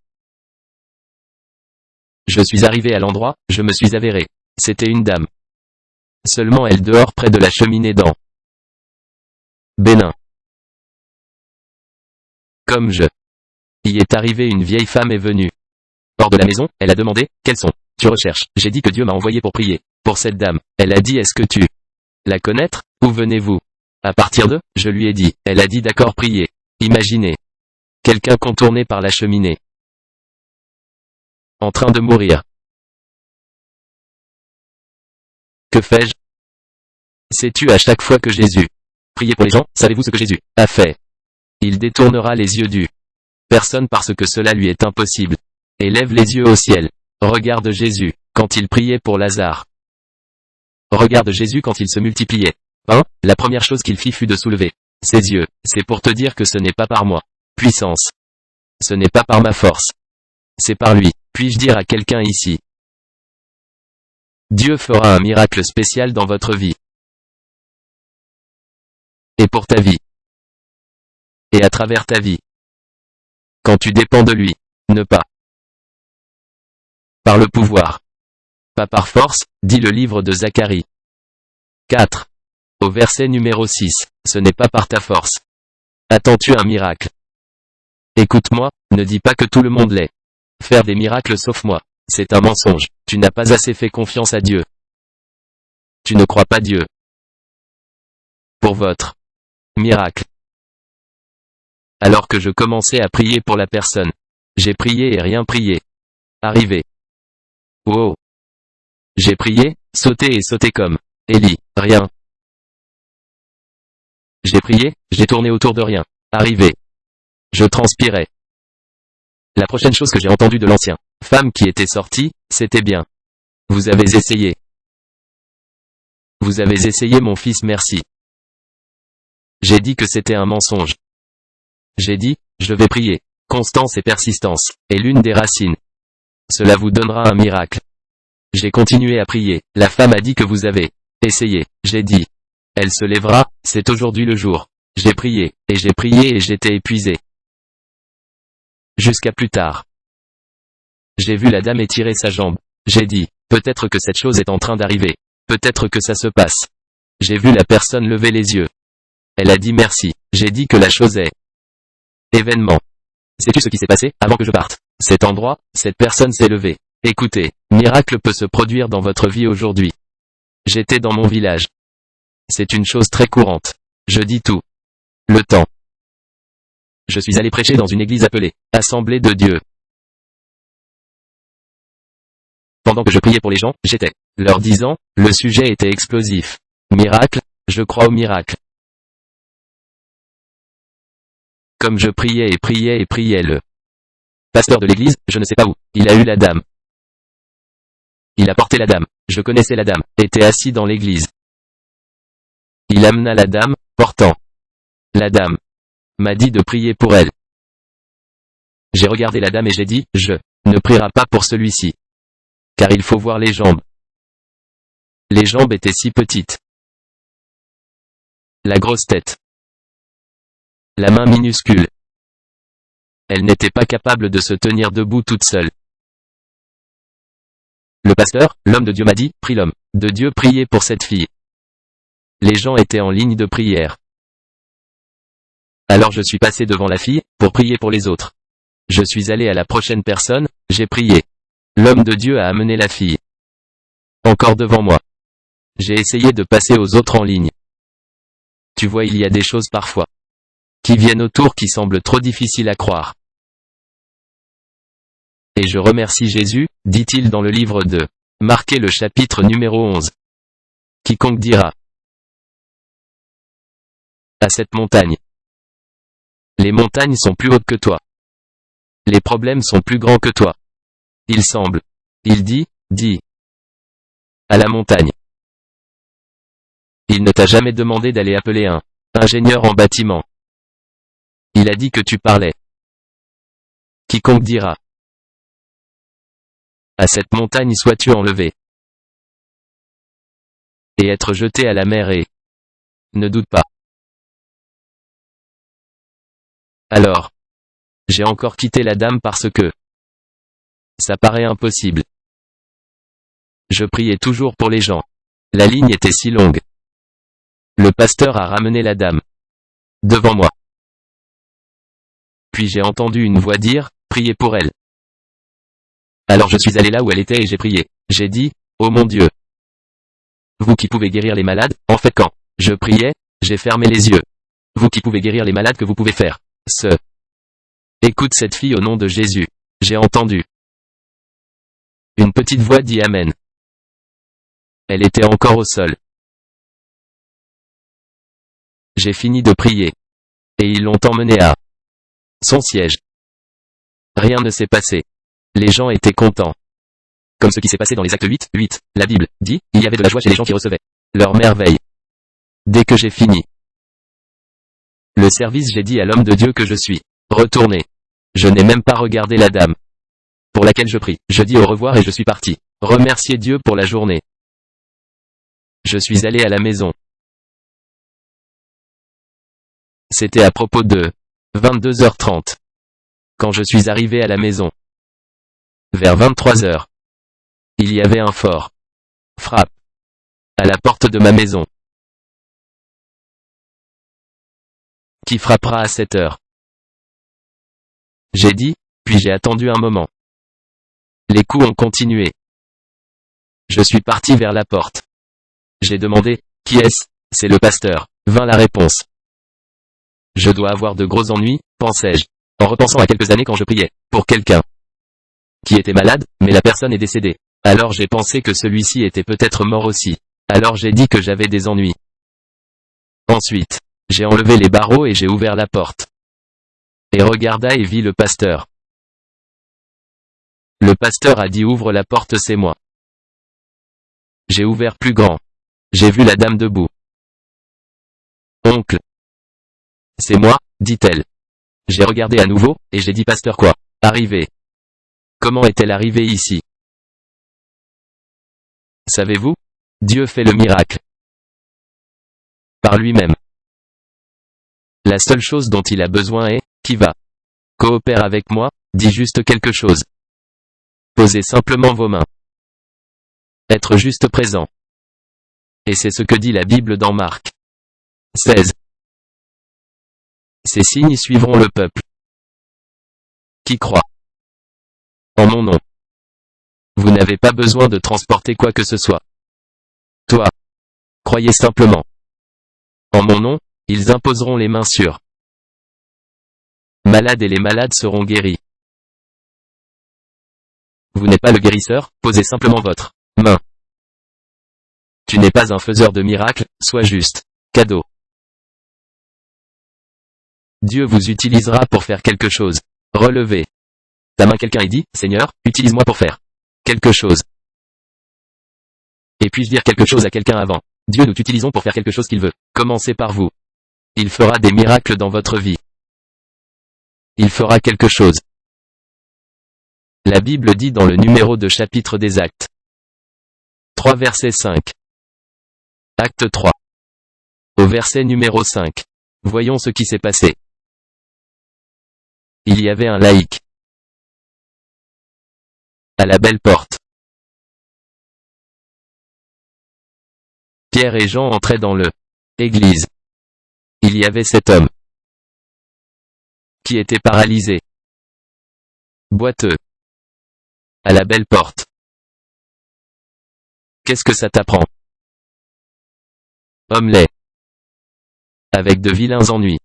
Je suis arrivé à l'endroit, je me suis avéré. C'était une dame. Seulement elle dehors près de la cheminée dans Bénin. Comme je y est arrivé, une vieille femme est venue. Hors de la maison, elle a demandé, quels sont tu recherches? J'ai dit que Dieu m'a envoyé pour prier pour cette dame. Elle a dit, est-ce que tu la connaître? Où venez-vous? À partir de, je lui ai dit. Elle a dit d'accord, priez. Imaginez. Quelqu'un contourné par la cheminée. En train de mourir. Que fais-je? Sais-tu, à chaque fois que Jésus priait pour les gens, savez-vous ce que Jésus a fait? Il détournera les yeux du personne parce que cela lui est impossible. Et lève les yeux au ciel. Regarde Jésus, quand il priait pour Lazare. Regarde Jésus quand il se multipliait. La première chose qu'il fit fut de soulever ses yeux. C'est pour te dire que ce n'est pas par moi. Puissance. Ce n'est pas par ma force. C'est par lui. Puis-je dire à quelqu'un ici? Dieu fera un miracle spécial dans votre vie. Et pour ta vie. Et à travers ta vie. Quand tu dépends de lui. Ne pas. Par le pouvoir. Pas par force, dit le livre de Zacharie. 4. Au verset numéro 6. Ce n'est pas par ta force. Attends-tu un miracle? Écoute-moi, ne dis pas que tout le monde l'est. Faire des miracles sauf moi. C'est un mensonge. Tu n'as pas assez fait confiance à Dieu. Tu ne crois pas Dieu. Pour votre miracle. Alors que je commençais à prier pour la personne. J'ai prié et rien prié. Arrivé. Wow. J'ai prié, sauté et sauté comme Élie. Rien. J'ai prié, j'ai tourné autour de rien. Arrivé. Je transpirais. La prochaine chose que j'ai entendue de l'ancien femme qui était sortie, c'était bien. Vous avez essayé. Vous avez essayé mon fils, merci. J'ai dit que c'était un mensonge. J'ai dit, je vais prier. Constance et persistance est l'une des racines. Cela vous donnera un miracle. J'ai continué à prier. La femme a dit que vous avez essayé. J'ai dit. Elle se lèvera, c'est aujourd'hui le jour. J'ai prié et j'étais épuisé. Jusqu'à plus tard. J'ai vu la dame étirer sa jambe. J'ai dit, peut-être que cette chose est en train d'arriver. Peut-être que ça se passe. J'ai vu la personne lever les yeux. Elle a dit merci. J'ai dit que la chose est événement. Sais-tu ce qui s'est passé avant que je parte? Cet endroit, cette personne s'est levée. Écoutez, miracle peut se produire dans votre vie aujourd'hui. J'étais dans mon village. C'est une chose très courante. Je dis tout le temps. Je suis allé prêcher dans une église appelée Assemblée de Dieu. Pendant que je priais pour les gens, j'étais leur disant, le sujet était explosif. Miracle, je crois au miracle. Comme je priais et priais et priais, le pasteur de l'église, je ne sais pas où, il a eu la dame. Il a porté la dame. Je connaissais la dame, était assis dans l'église. Il amena la dame, portant. La dame m'a dit de prier pour elle. J'ai regardé la dame et j'ai dit, je ne prierai pas pour celui-ci. Car il faut voir les jambes. Les jambes étaient si petites. La grosse tête. La main minuscule. Elle n'était pas capable de se tenir debout toute seule. Le pasteur, l'homme de Dieu m'a dit, prie l'homme de Dieu prier pour cette fille. Les gens étaient en ligne de prière. Alors je suis passé devant la fille, pour prier pour les autres. Je suis allé à la prochaine personne, j'ai prié. L'homme de Dieu a amené la fille. Encore devant moi. J'ai essayé de passer aux autres en ligne. Tu vois, il y a des choses parfois qui viennent autour qui semblent trop difficiles à croire. Et je remercie Jésus, dit-il dans le livre de Marc le chapitre numéro 11. Quiconque dira à cette montagne. Les montagnes sont plus hautes que toi. Les problèmes sont plus grands que toi. Il semble. Il dit à la montagne. Il ne t'a jamais demandé d'aller appeler un ingénieur en bâtiment. Il a dit que tu parlais. Quiconque dira à cette montagne sois-tu enlevé et être jeté à la mer et ne doute pas. Alors, j'ai encore quitté la dame parce que ça paraît impossible. Je priais toujours pour les gens. La ligne était si longue. Le pasteur a ramené la dame devant moi. Puis j'ai entendu une voix dire, priez pour elle. Alors je suis allé là où elle était et j'ai prié. J'ai dit, oh mon Dieu. Vous qui pouvez guérir les malades, en fait quand je priais, j'ai fermé les yeux. Vous qui pouvez guérir les malades que vous pouvez faire écoute cette fille au nom de Jésus. J'ai entendu. Une petite voix dit Amen. Elle était encore au sol. J'ai fini de prier. Et ils l'ont emmenée à son siège. Rien ne s'est passé. Les gens étaient contents. Comme ce qui s'est passé dans les actes 8, la Bible dit, il y avait de la joie chez les gens qui recevaient leur merveille. Dès que j'ai fini le service, j'ai dit à l'homme de Dieu que je suis retourné. Je n'ai même pas regardé la dame pour laquelle je prie. Je dis au revoir et je suis parti. Remercier Dieu pour la journée. Je suis allé à la maison. C'était à propos de 22h30. Quand je suis arrivé à la maison. Vers 23h. Il y avait un fort frappe à la porte de ma maison. Qui frappera à cette heure? J'ai dit, puis j'ai attendu un moment. Les coups ont continué. Je suis parti vers la porte. J'ai demandé, qui est-ce? C'est le pasteur. Vint la réponse. Je dois avoir de gros ennuis, pensai-je, en repensant à quelques années quand je priais pour quelqu'un qui était malade, mais la personne est décédée. Alors j'ai pensé que celui-ci était peut-être mort aussi. Alors j'ai dit que j'avais des ennuis. Ensuite, j'ai enlevé les barreaux et j'ai ouvert la porte. Et regarda et vit le pasteur. Le pasteur a dit ouvre la porte, c'est moi. J'ai ouvert plus grand. J'ai vu la dame debout. Oncle. C'est moi, dit-elle. J'ai regardé à nouveau, et j'ai dit pasteur quoi? Arrivé. Comment est-elle arrivée ici? Savez-vous? Dieu fait le miracle. Par lui-même. La seule chose dont il a besoin est, qui va coopère avec moi, dis juste quelque chose. Posez simplement vos mains. Être juste présent. Et c'est ce que dit la Bible dans Marc 16. Ces signes suivront le peuple qui croit en mon nom. Vous n'avez pas besoin de transporter quoi que ce soit. Toi, croyez simplement. En mon nom, ils imposeront les mains sur malades et les malades seront guéris. Vous n'êtes pas le guérisseur, posez simplement votre main. Tu n'es pas un faiseur de miracles, sois juste cadeau. Dieu vous utilisera pour faire quelque chose. Relevez ta main quelqu'un et dit, Seigneur, utilise-moi pour faire quelque chose. Et puis-je dire quelque chose à quelqu'un avant? Dieu, nous t'utilisons pour faire quelque chose qu'il veut. Commencez par vous. Il fera des miracles dans votre vie. Il fera quelque chose. La Bible dit dans le numéro de chapitre des Actes 3 verset 5. Acte 3. Au verset numéro 5. Voyons ce qui s'est passé. Il y avait un laïc à la belle porte. Pierre et Jean entraient dans l'église. Il y avait cet homme qui était paralysé, boiteux, à la belle porte. Qu'est-ce que ça t'apprend? Homme laid, avec de vilains ennuis,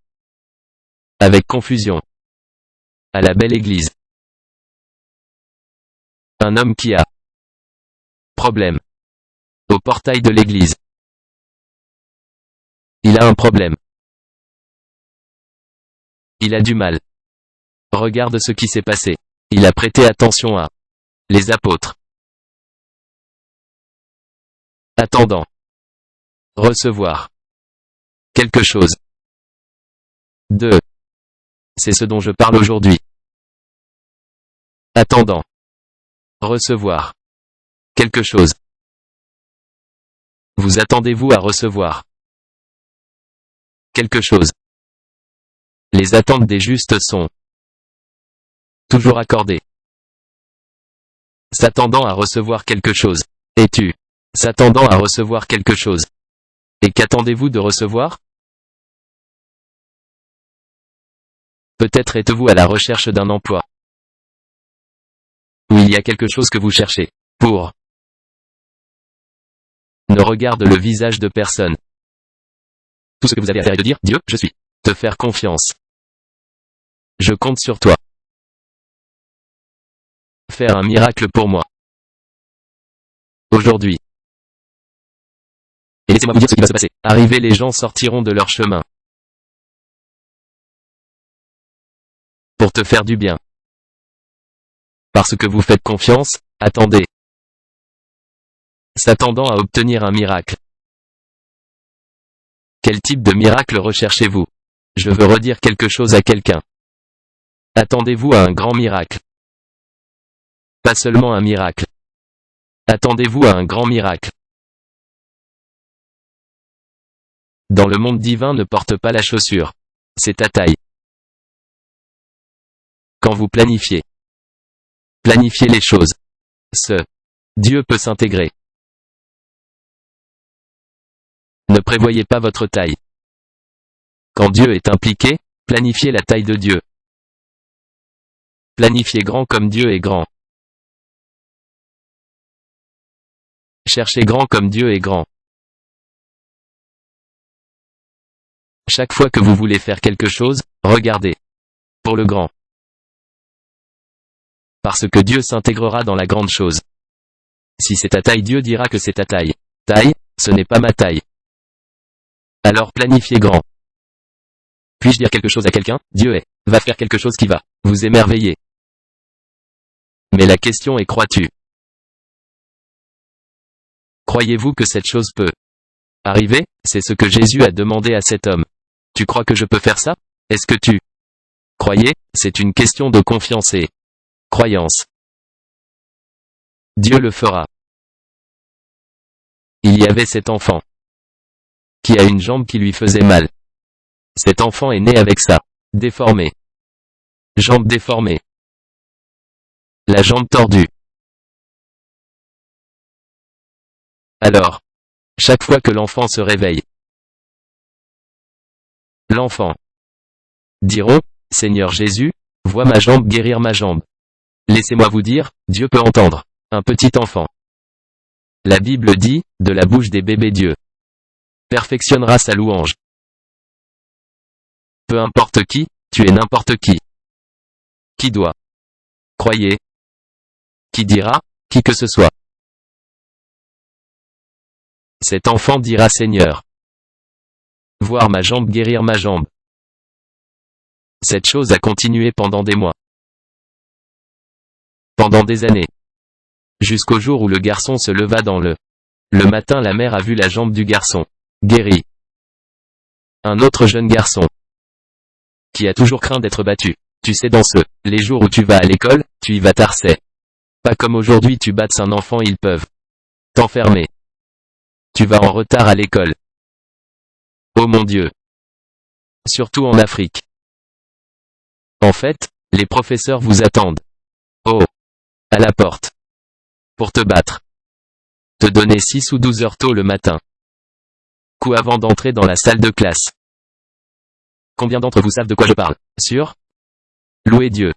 avec confusion, à la belle église. Un homme qui a problème au portail de l'église. Il a un problème. Il a du mal. Regarde ce qui s'est passé. Il a prêté attention à les apôtres. Attendant. Recevoir quelque chose. 2. C'est ce dont je parle aujourd'hui. Attendant. Recevoir quelque chose. Vous attendez-vous à recevoir quelque chose? Les attentes des justes sont toujours accordées. S'attendant à recevoir quelque chose. Et tu s'attendant à recevoir quelque chose. Et qu'attendez-vous de recevoir? Peut-être êtes-vous à la recherche d'un emploi. Ou il y a quelque chose que vous cherchez. Pour. Ne regarde le visage de personne. Tout ce que vous avez à faire est de dire, Dieu, je suis. Te faire confiance. Je compte sur toi. Faire un miracle pour moi. Aujourd'hui. Et laissez-moi vous dire ce qui va se passer. Arrivés, les gens sortiront de leur chemin. Pour te faire du bien. Parce que vous faites confiance, attendez. S'attendant à obtenir un miracle. Quel type de miracle recherchez-vous? Je veux redire quelque chose à quelqu'un. Attendez-vous à un grand miracle. Pas seulement un miracle. Attendez-vous à un grand miracle. Dans le monde divin, ne porte pas la chaussure. C'est ta taille. Quand vous planifiez les choses. Dieu peut s'intégrer. Ne prévoyez pas votre taille. Quand Dieu est impliqué, planifiez la taille de Dieu. Planifiez grand comme Dieu est grand. Cherchez grand comme Dieu est grand. Chaque fois que vous voulez faire quelque chose, regardez pour le grand. Parce que Dieu s'intégrera dans la grande chose. Si c'est ta taille, Dieu dira que c'est ta taille. Taille, ce n'est pas ma taille. Alors planifiez grand. Puis-je dire quelque chose à quelqu'un? Dieu va faire quelque chose qui va vous émerveiller. Mais la question est, crois-tu? Croyez-vous que cette chose peut arriver? C'est ce que Jésus a demandé à cet homme. Tu crois que je peux faire ça? Est-ce que tu croyez? C'est une question de confiance et croyance. Dieu le fera. Il y avait cet enfant qui a une jambe qui lui faisait mal. Cet enfant est né avec ça. Déformé. Jambe déformée. La jambe tordue. Alors, chaque fois que l'enfant se réveille, l'enfant diront, Seigneur Jésus, vois ma jambe guérir ma jambe. Laissez-moi vous dire, Dieu peut entendre un petit enfant. La Bible dit, de la bouche des bébés Dieu perfectionnera sa louange. Peu importe qui, tu es n'importe qui. Qui doit croyez. Qui dira, qui que ce soit. Cet enfant dira Seigneur, voir ma jambe guérir ma jambe. Cette chose a continué pendant des mois. Pendant des années. Jusqu'au jour où le garçon se leva dans le matin, la mère a vu la jambe du garçon. Guéri. Un autre jeune garçon. Qui a toujours craint d'être battu. Tu sais, dans les jours où tu vas à l'école, tu y vas tard, c'est pas comme aujourd'hui, tu battes un enfant, ils peuvent t'enfermer. Tu vas en retard à l'école. Oh mon Dieu. Surtout en Afrique. En fait, les professeurs vous attendent. Oh. À la porte. Pour te battre. Te donner 6 ou 12 heures tôt le matin. Coup avant d'entrer dans la salle de classe. Combien d'entre vous savent de quoi je parle? Sûr? Louez Dieu.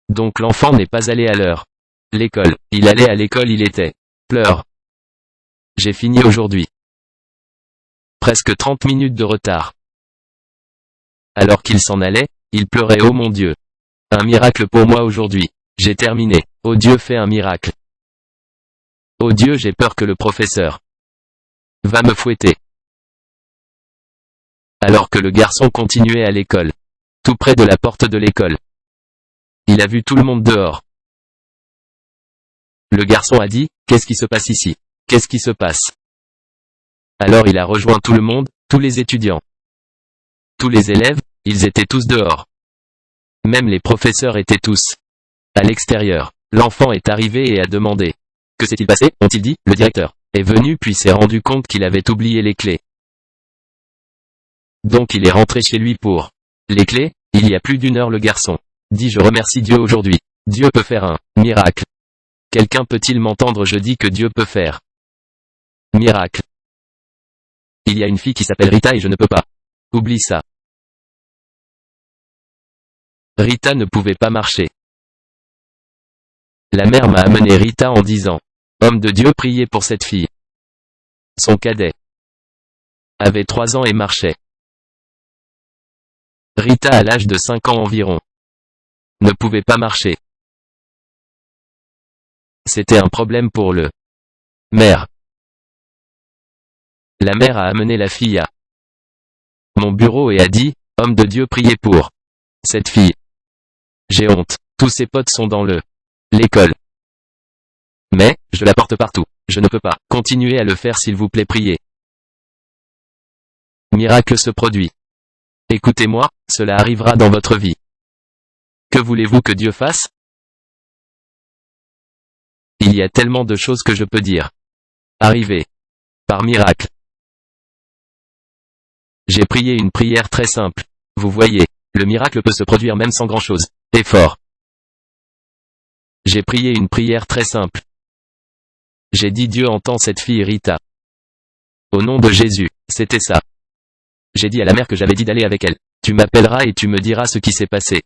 Donc l'enfant n'est pas allé à l'heure. L'école. Il allait à l'école, il était. Pleure. J'ai fini aujourd'hui. Presque 30 minutes de retard. Alors qu'il s'en allait, il pleurait. Oh mon Dieu. Un miracle pour moi aujourd'hui. J'ai terminé. Oh Dieu, fais un miracle. Oh Dieu, j'ai peur que le professeur va me fouetter. Alors que le garçon continuait à l'école. Tout près de la porte de l'école. Il a vu tout le monde dehors. Le garçon a dit, qu'est-ce qui se passe ici? Qu'est-ce qui se passe? Alors il a rejoint tout le monde, tous les étudiants. Tous les élèves, ils étaient tous dehors. Même les professeurs étaient tous à l'extérieur. L'enfant est arrivé et a demandé. Que s'est-il passé, ont-ils dit? Le directeur est venu puis s'est rendu compte qu'il avait oublié les clés. Donc il est rentré chez lui pour les clés. Il y a plus d'1 heure, le garçon dit, je remercie Dieu aujourd'hui. Dieu peut faire un miracle. Quelqu'un peut-il m'entendre? Je dis que Dieu peut faire miracle. Il y a une fille qui s'appelle Rita et je ne peux pas. Oublie ça. Rita ne pouvait pas marcher. La mère m'a amené Rita en disant, homme de Dieu, priez pour cette fille. Son cadet avait 3 ans et marchait. Rita, à l'âge de 5 ans environ, ne pouvait pas marcher. C'était un problème pour le mère. La mère a amené la fille à mon bureau et a dit, homme de Dieu, priez pour cette fille. J'ai honte. Tous ses potes sont dans l'école. Mais, je la porte partout. Je ne peux pas. Continuez à le faire s'il vous plaît, priez. Miracle se produit. Écoutez-moi, cela arrivera dans votre vie. Que voulez-vous que Dieu fasse? Il y a tellement de choses que je peux dire. Arriver. Par miracle. J'ai prié une prière très simple. Vous voyez, le miracle peut se produire même sans grand-chose. Effort. J'ai prié une prière très simple. J'ai dit, Dieu entend cette fille Rita. Au nom de Jésus, c'était ça. J'ai dit à la mère que j'avais dit d'aller avec elle. Tu m'appelleras et tu me diras ce qui s'est passé.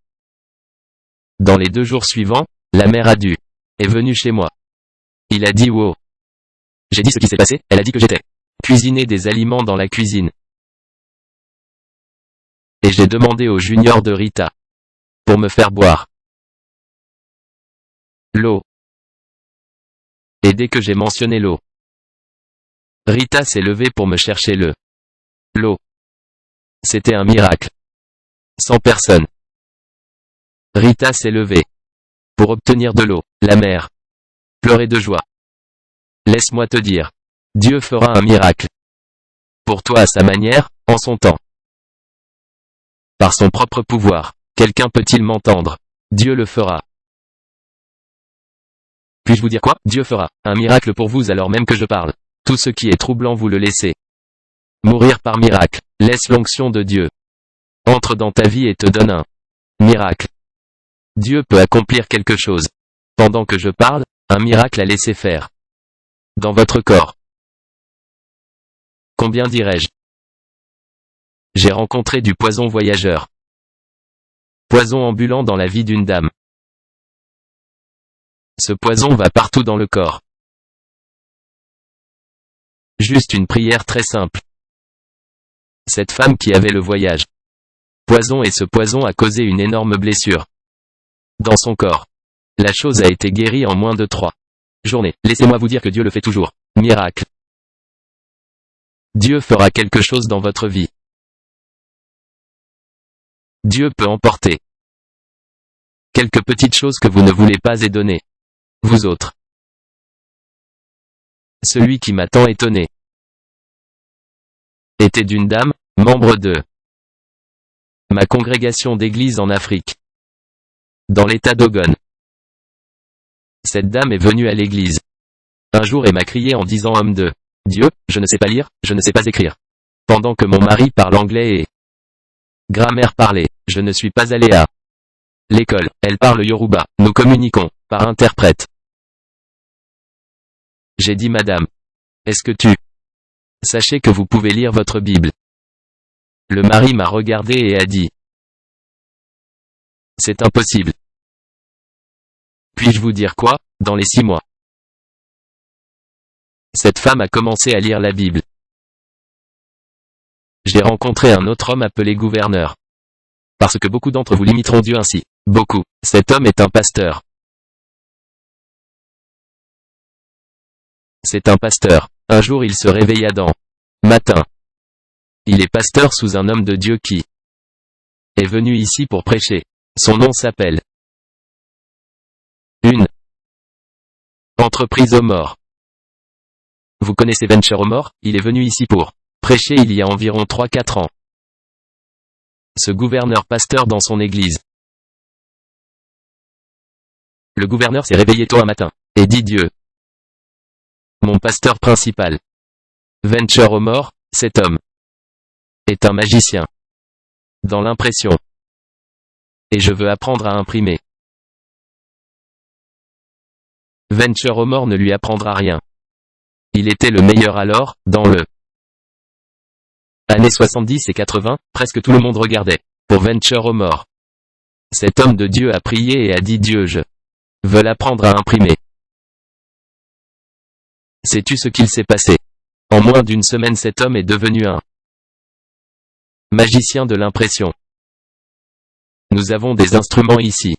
Dans les 2 jours suivants, la mère est venue chez moi. Il a dit wow. J'ai dit ce qui s'est passé, elle a dit que j'étais cuisiner des aliments dans la cuisine. Et j'ai demandé au junior de Rita pour me faire boire l'eau. Et dès que j'ai mentionné l'eau, Rita s'est levée pour me chercher l'eau. C'était un miracle. 100 personnes. Rita s'est levée pour obtenir de l'eau. La mère pleurait de joie. Laisse-moi te dire, Dieu fera un miracle. Pour toi à sa manière, en son temps. Par son propre pouvoir. Quelqu'un peut-il m'entendre? Dieu le fera. Puis-je vous dire quoi? Dieu fera un miracle pour vous alors même que je parle. Tout ce qui est troublant, vous le laissez mourir par miracle. Laisse l'onction de Dieu entre dans ta vie et te donne un miracle. Dieu peut accomplir quelque chose. Pendant que je parle, un miracle a laissé faire dans votre corps. Combien dirais-je? J'ai rencontré du poison voyageur. Poison ambulant dans la vie d'une dame. Ce poison va partout dans le corps. Juste une prière très simple. Cette femme qui avait le voyage poison et ce poison a causé une énorme blessure dans son corps. La chose a été guérie en moins de 3 journées. Laissez-moi vous dire que Dieu le fait toujours. Miracle. Dieu fera quelque chose dans votre vie. Dieu peut emporter. Quelques petites choses que vous ne voulez pas et donner. Vous autres. Celui qui m'a tant étonné était d'une dame, membre de ma congrégation d'église en Afrique, dans l'état d'Ogun. Cette dame est venue à l'église un jour et m'a crié en disant: homme de Dieu, je ne sais pas lire, je ne sais pas écrire. Pendant que mon mari parle anglais et grammaire parlée, je ne suis pas allé à l'école, elle parle Yoruba, nous communiquons par interprète. J'ai dit: madame, est-ce que sachez que vous pouvez lire votre Bible? Le mari m'a regardé et a dit: c'est impossible. Puis-je vous dire quoi? Dans les 6 mois, cette femme a commencé à lire la Bible. J'ai rencontré un autre homme appelé gouverneur. Parce que beaucoup d'entre vous limiteront Dieu ainsi. Beaucoup. Cet homme est un pasteur. C'est un pasteur. Un jour il se réveilla dans matin. Il est pasteur sous un homme de Dieu qui est venu ici pour prêcher. Son nom s'appelle une entreprise aux morts. Vous connaissez Venture aux morts? Il est venu ici pour prêcher il y a environ 3-4 ans. Ce gouverneur pasteur dans son église. Le gouverneur s'est réveillé tôt un matin et dit: Dieu, mon pasteur principal. Venture aux morts, cet homme est un magicien dans l'impression. Et je veux apprendre à imprimer. Venture aux morts ne lui apprendra rien. Il était le meilleur alors, dans le années 70 et 80, presque tout le monde regardait pour Venture aux morts. Cet homme de Dieu a prié et a dit: Dieu, je veux l'apprendre à imprimer. Sais-tu ce qu'il s'est passé? En moins d'une semaine, cet homme est devenu un magicien de l'impression. Nous avons des instruments ici.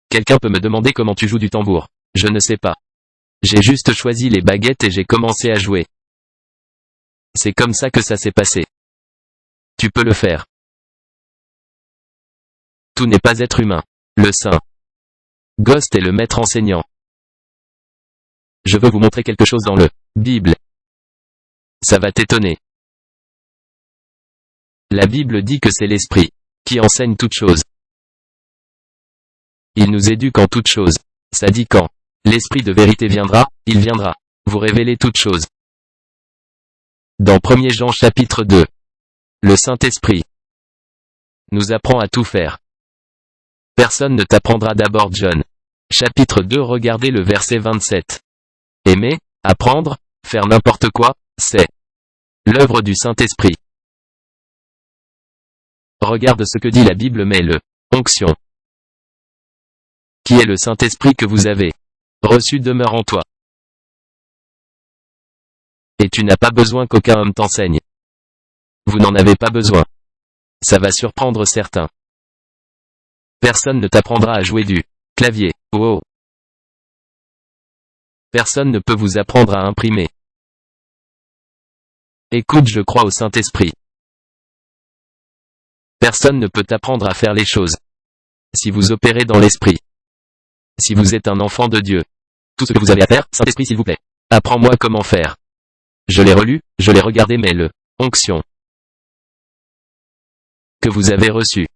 Quelqu'un peut me demander comment tu joues du tambour. Je ne sais pas. J'ai juste choisi les baguettes et j'ai commencé à jouer. C'est comme ça que ça s'est passé. Tu peux le faire. Tout n'est pas être humain. Le Saint Ghost est le maître enseignant. Je veux vous montrer quelque chose dans le Bible. Ça va t'étonner. La Bible dit que c'est l'Esprit qui enseigne toutes choses. Il nous éduque en toutes choses. Ça dit quand l'Esprit de vérité viendra, il viendra vous révéler toutes choses. Dans 1er Jean chapitre 2, le Saint-Esprit nous apprend à tout faire. Personne ne t'apprendra d'abord. John chapitre 2, regardez le verset 27. Aimer, apprendre, faire n'importe quoi, c'est l'œuvre du Saint-Esprit. Regarde ce que dit la Bible, mais le onction, qui est le Saint-Esprit que vous avez reçu, demeure en toi. Et tu n'as pas besoin qu'aucun homme t'enseigne. Vous n'en avez pas besoin. Ça va surprendre certains. Personne ne t'apprendra à jouer du clavier. Oh. Personne ne peut vous apprendre à imprimer. Écoute, je crois au Saint-Esprit. Personne ne peut t'apprendre à faire les choses. Si vous opérez dans l'Esprit. Si vous êtes un enfant de Dieu. Tout ce que vous avez à faire, Saint-Esprit s'il vous plaît. Apprends-moi comment faire. Je l'ai relu, je l'ai regardé, mais le onction que vous avez reçu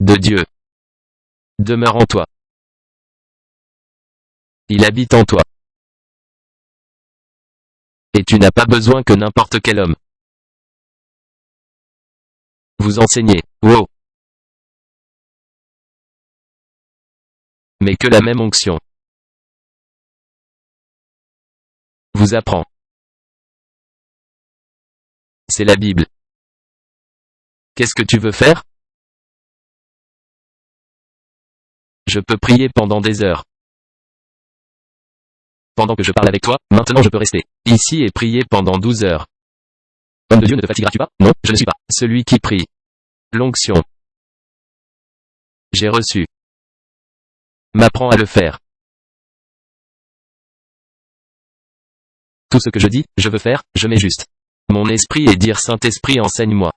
de Dieu demeure en toi. Il habite en toi. Et tu n'as pas besoin que n'importe quel homme vous enseigne. Wow. Mais que la même onction vous apprend. C'est la Bible. Qu'est-ce que tu veux faire? Je peux prier pendant des heures. Pendant que je parle avec toi, maintenant je peux rester ici et prier pendant 12 heures. Homme de Dieu, ne te fatigueras-tu pas? Non, je ne suis pas celui qui prie. L'onction. J'ai reçu. M'apprends à le faire. Tout ce que je dis, je veux faire, je mets juste mon esprit et dire: Saint-Esprit, enseigne-moi.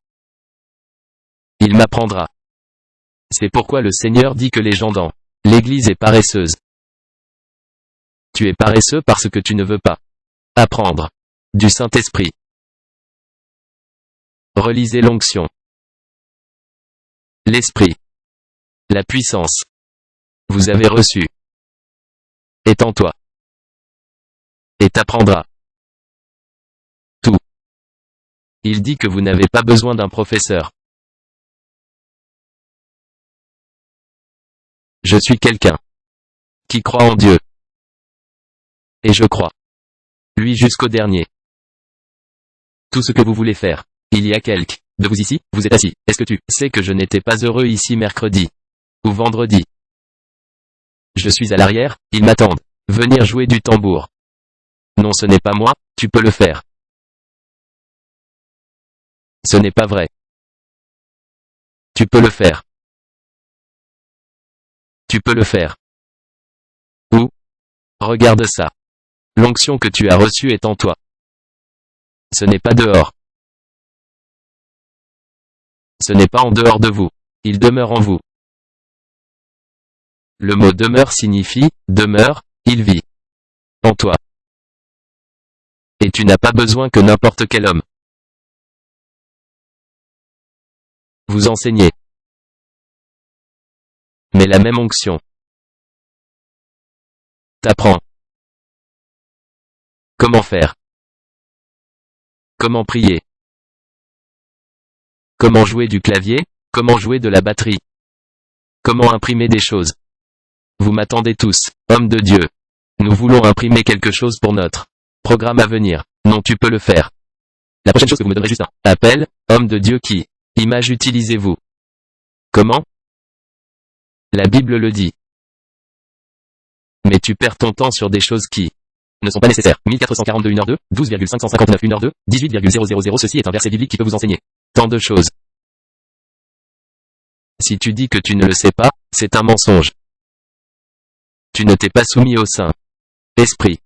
Il m'apprendra. C'est pourquoi le Seigneur dit que les gens dans l'Église est paresseuse. Tu es paresseux parce que tu ne veux pas apprendre du Saint-Esprit. Relisez l'onction. L'Esprit. La puissance. Vous avez reçu. Est en toi. Et t'apprendra. Tout. Il dit que vous n'avez pas besoin d'un professeur. Je suis quelqu'un qui croit en Dieu. Et je crois. Lui jusqu'au dernier. Tout ce que vous voulez faire. Il y a quelques de vous ici, vous êtes assis. Est-ce que tu sais que je n'étais pas heureux ici mercredi ou vendredi? Je suis à l'arrière, ils m'attendent. Venir jouer du tambour. Non, ce n'est pas moi, tu peux le faire. Ce n'est pas vrai. Tu peux le faire. Tu peux le faire. Où? Regarde ça. L'onction que tu as reçue est en toi. Ce n'est pas dehors. Ce n'est pas en dehors de vous. Il demeure en vous. Le mot demeure signifie, demeure, il vit. En toi. Et tu n'as pas besoin que n'importe quel homme vous enseigne. Mais la même onction t'apprend. Comment faire? Comment prier? Comment jouer du clavier? Comment jouer de la batterie? Comment imprimer des choses? Vous m'attendez tous, hommes de Dieu. Nous voulons imprimer quelque chose pour notre programme à venir. Non, tu peux le faire. La prochaine chose que vous me donnerez juste un appel, homme de Dieu qui image utilisez-vous? Comment? La Bible le dit. Mais tu perds ton temps sur des choses qui ne sont pas nécessaires. 1442 1h2, 12,559 1h2, 18,000. Ceci est un verset biblique qui peut vous enseigner tant de choses. Si tu dis que tu ne le sais pas, c'est un mensonge. Tu ne t'es pas soumis au Saint-Esprit.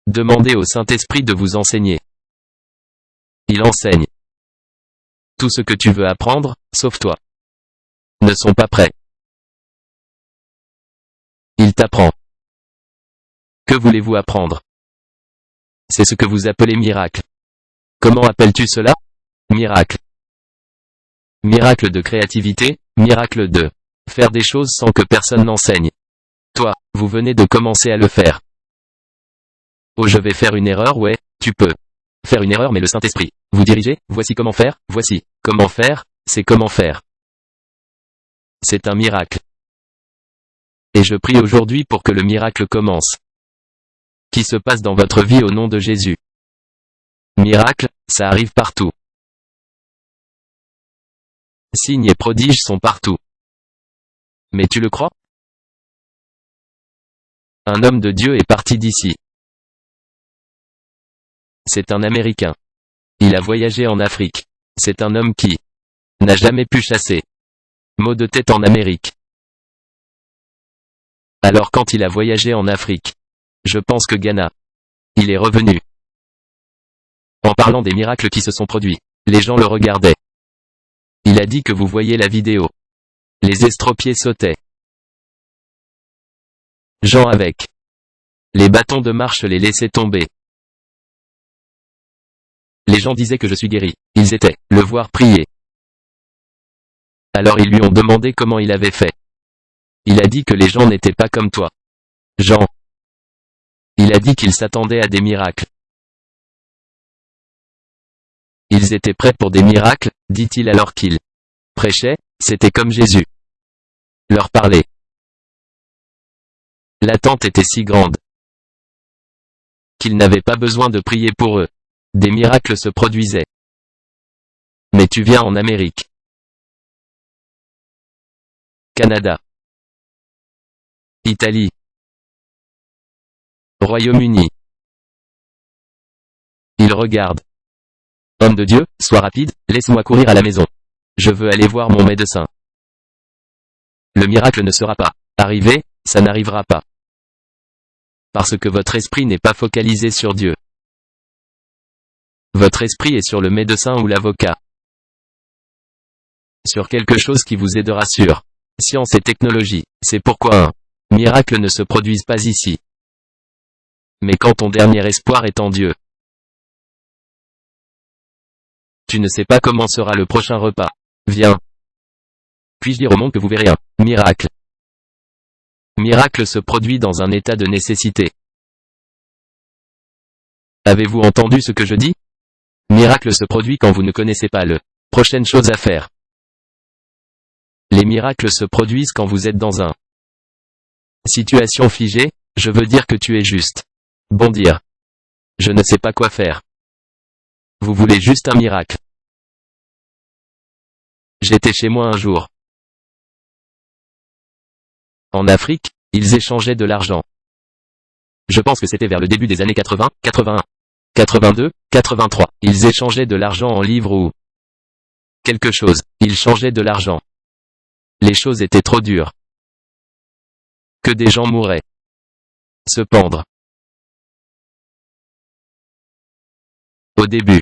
Demandez au Saint-Esprit de vous enseigner. Il enseigne. Tout ce que tu veux apprendre, sauf toi, ne sont pas prêts. Il t'apprend. Que voulez-vous apprendre? C'est ce que vous appelez miracle. Comment appelles-tu cela? Miracle. Miracle de créativité, miracle de faire des choses sans que personne n'enseigne. Toi, vous venez de commencer à le faire. Oh, je vais faire une erreur, ouais, tu peux faire une erreur, mais le Saint-Esprit vous dirigez, voici comment faire, voici comment faire, c'est comment faire. C'est un miracle. Et je prie aujourd'hui pour que le miracle commence. Qui se passe dans votre vie au nom de Jésus. Miracle, ça arrive partout. Signes et prodiges sont partout. Mais tu le crois? Un homme de Dieu est parti d'ici. C'est un Américain. Il a voyagé en Afrique. C'est un homme qui n'a jamais pu chasser mot de tête en Amérique. Alors quand il a voyagé en Afrique, je pense que Ghana, il est revenu. En parlant des miracles qui se sont produits, les gens le regardaient. Il a dit que vous voyez la vidéo. Les estropiés sautaient. Jean avec les bâtons de marche les laissaient tomber. Les gens disaient que je suis guéri. Ils étaient le voir prier. Alors ils lui ont demandé comment il avait fait. Il a dit que les gens n'étaient pas comme toi. Jean. Il a dit qu'ils s'attendaient à des miracles. Ils étaient prêts pour des miracles, dit-il alors qu'il prêchait, c'était comme Jésus leur parlait. L'attente était si grande qu'ils n'avaient pas besoin de prier pour eux. Des miracles se produisaient. Mais tu viens en Amérique. Canada. Italie. Royaume-Uni. Il regarde. Homme de Dieu, sois rapide, laisse-moi courir à la maison. Je veux aller voir mon médecin. Le miracle ne sera pas arrivé, ça n'arrivera pas. Parce que votre esprit n'est pas focalisé sur Dieu. Votre esprit est sur le médecin ou l'avocat. Sur quelque chose qui vous aidera sur science et technologie. C'est pourquoi un miracle ne se produise pas ici. Mais quand ton dernier espoir est en Dieu. Tu ne sais pas comment sera le prochain repas. Viens. Puis-je dire au monde que vous verrez un miracle? Miracle se produit dans un état de nécessité. Avez-vous entendu ce que je dis? Miracle se produit quand vous ne connaissez pas le prochaine chose à faire. Les miracles se produisent quand vous êtes dans un situation figée, je veux dire que tu es juste. Bondir. Je ne sais pas quoi faire. Vous voulez juste un miracle. J'étais chez moi un jour. En Afrique, ils échangeaient de l'argent. Je pense que c'était vers le début des années 80, 81, 82, 83. Ils échangeaient de l'argent en livres ou quelque chose. Ils changeaient de l'argent. Les choses étaient trop dures. Que des gens mouraient. Se pendre. Au début.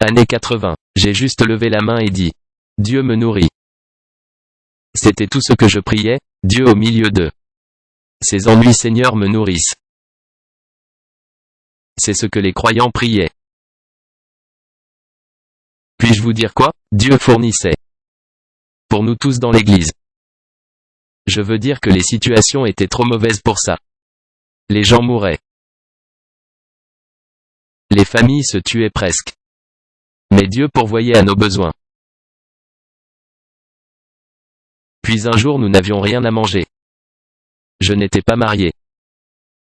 Années 80. J'ai juste levé la main et dit. Dieu me nourrit. C'était tout ce que je priais, Dieu au milieu de ces ennuis Seigneur me nourrissent. C'est ce que les croyants priaient. Puis-je vous dire quoi? Dieu fournissait. Pour nous tous dans l'église. Je veux dire que les situations étaient trop mauvaises pour ça. Les gens mouraient. Les familles se tuaient presque. Mais Dieu pourvoyait à nos besoins. Puis un jour nous n'avions rien à manger. Je n'étais pas marié.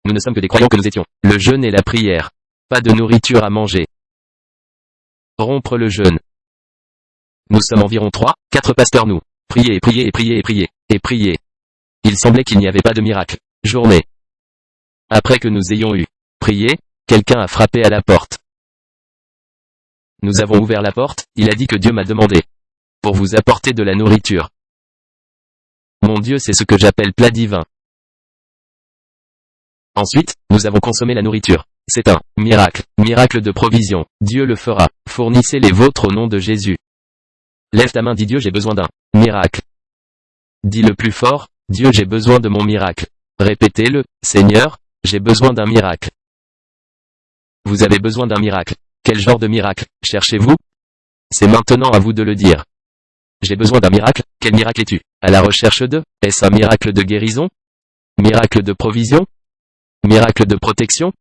Nous ne sommes que des croyants que nous étions. Le jeûne et la prière. Pas de nourriture à manger. Rompre le jeûne. Nous sommes environ 3, 4 pasteurs nous. Prier et prier et prier et prier. Et prier. Il semblait qu'il n'y avait pas de miracle. Journée. Après que nous ayons eu prié, quelqu'un a frappé à la porte. Nous avons ouvert la porte, il a dit que Dieu m'a demandé. Pour vous apporter de la nourriture. Mon Dieu, c'est ce que j'appelle plat divin. Ensuite, nous avons consommé la nourriture. C'est un miracle, miracle de provision. Dieu le fera. Fournissez les vôtres au nom de Jésus. Lève ta main, dis Dieu, j'ai besoin d'un miracle. Dis le plus fort, Dieu, j'ai besoin de mon miracle. Répétez-le, Seigneur, j'ai besoin d'un miracle. Vous avez besoin d'un miracle. Quel genre de miracle cherchez-vous? C'est maintenant à vous de le dire. J'ai besoin d'un miracle. Quel miracle es-tu à la recherche de? Est-ce un miracle de guérison? Miracle de provision? Miracle de protection?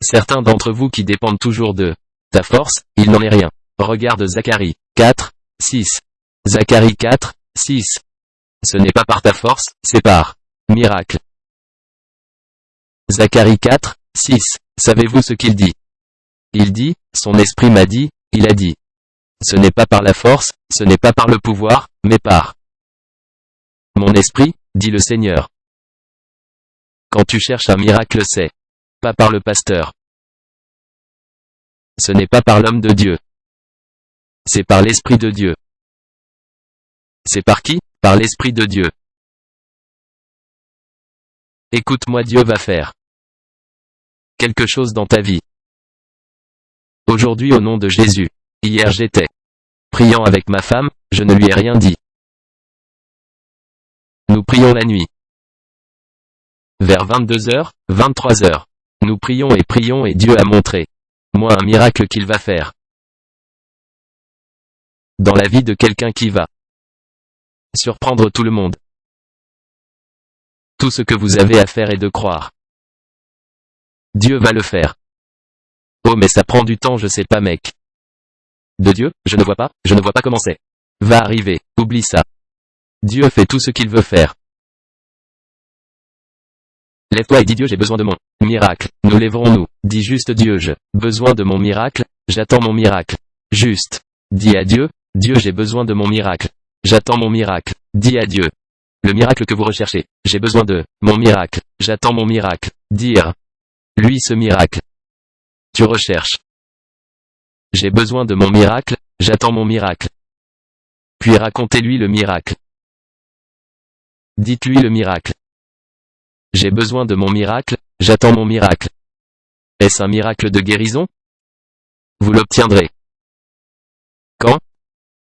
Certains d'entre vous qui dépendent toujours de ta force, il n'en est rien. Regarde Zacharie 4, 6. Zacharie 4, 6. Ce n'est pas par ta force, c'est par miracle. Zacharie 4, 6. Savez-vous ce qu'il dit? Il dit, son esprit m'a dit, il a dit. Ce n'est pas par la force, ce n'est pas par le pouvoir, mais par mon esprit, dit le Seigneur. Quand tu cherches un miracle, c'est pas par le pasteur. Ce n'est pas par l'homme de Dieu. C'est par l'Esprit de Dieu. C'est par qui? Par l'Esprit de Dieu. Écoute-moi, Dieu va faire quelque chose dans ta vie. Aujourd'hui au nom de Jésus. Hier j'étais priant avec ma femme, je ne lui ai rien dit. Nous prions la nuit. Vers 22h, 23h. Nous prions et Dieu a montré, moi, un miracle qu'il va faire. Dans la vie de quelqu'un qui va surprendre tout le monde. Tout ce que vous avez à faire est de croire. Dieu va le faire. Oh mais ça prend du temps, je sais pas mec. De Dieu, je ne vois pas comment c'est. Va arriver, oublie ça. Dieu fait tout ce qu'il veut faire. Lève-toi et dis Dieu, j'ai besoin de mon miracle. Nous lèverons-nous. Dis juste Dieu, j'ai besoin de mon miracle, j'attends mon miracle. Juste. Dis à Dieu, Dieu, j'ai besoin de mon miracle. J'attends mon miracle. Dis à Dieu. Le miracle que vous recherchez. J'ai besoin de mon miracle. J'attends mon miracle. Dire. Lui ce miracle. Tu recherches. J'ai besoin de mon miracle, j'attends mon miracle. Puis racontez-lui le miracle. Dites-lui le miracle. J'ai besoin de mon miracle, j'attends mon miracle. Est-ce un miracle de guérison? Vous l'obtiendrez. Quand?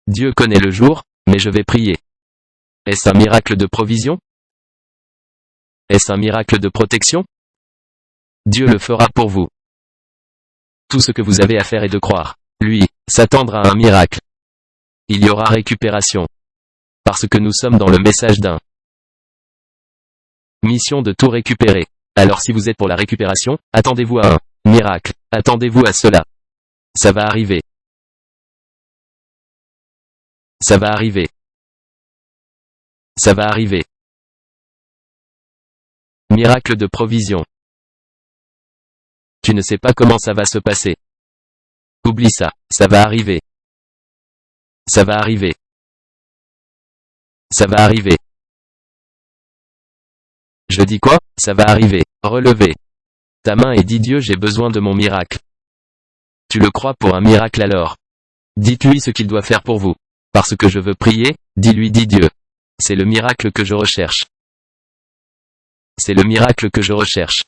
Dieu connaît le jour, mais je vais prier. Est-ce un miracle de provision? Est-ce un miracle de protection? Dieu le fera pour vous. Tout ce que vous avez à faire est de croire. Lui, s'attendre à un miracle. Il y aura récupération. Parce que nous sommes dans le message d'un mission de tout récupérer. Alors si vous êtes pour la récupération, attendez-vous à un miracle. Attendez-vous à cela. Ça va arriver. Ça va arriver. Ça va arriver. Miracle de provision. Tu ne sais pas comment ça va se passer. Oublie ça, ça va arriver. Ça va arriver. Ça va arriver. Je dis quoi? Ça va arriver. Relevez ta main et dis Dieu, j'ai besoin de mon miracle. Tu le crois pour un miracle alors? Dites-lui ce qu'il doit faire pour vous. Parce que je veux prier, dis-lui, dis Dieu. C'est le miracle que je recherche. C'est le miracle que je recherche.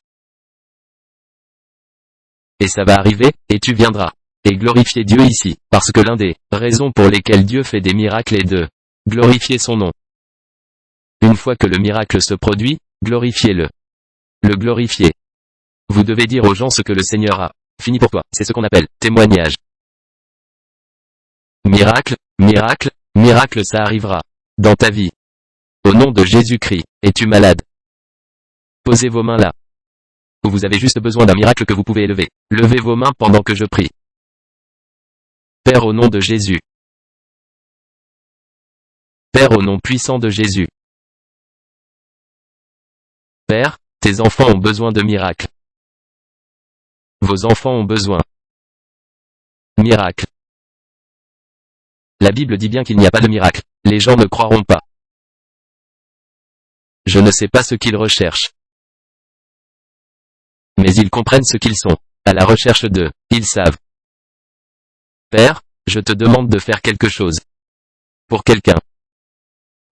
Et ça va arriver, et tu viendras. Et glorifier Dieu ici, parce que l'un des raisons pour lesquelles Dieu fait des miracles est de glorifier son nom. Une fois que le miracle se produit, glorifiez-le. Le glorifier. Vous devez dire aux gens ce que le Seigneur a fini pour toi. C'est ce qu'on appelle témoignage. Miracle, miracle, miracle, ça arrivera dans ta vie. Au nom de Jésus-Christ, es-tu malade? Posez vos mains là. Ou vous avez juste besoin d'un miracle que vous pouvez élever. Levez vos mains pendant que je prie. Père, au nom de Jésus. Père, au nom puissant de Jésus. Père, tes enfants ont besoin de miracles. Vos enfants ont besoin. Miracle. La Bible dit bien qu'il n'y a pas de miracle. Les gens ne croiront pas. Je ne sais pas ce qu'ils recherchent. Mais ils comprennent ce qu'ils sont. À la recherche de, ils savent. Père, je te demande de faire quelque chose. Pour quelqu'un.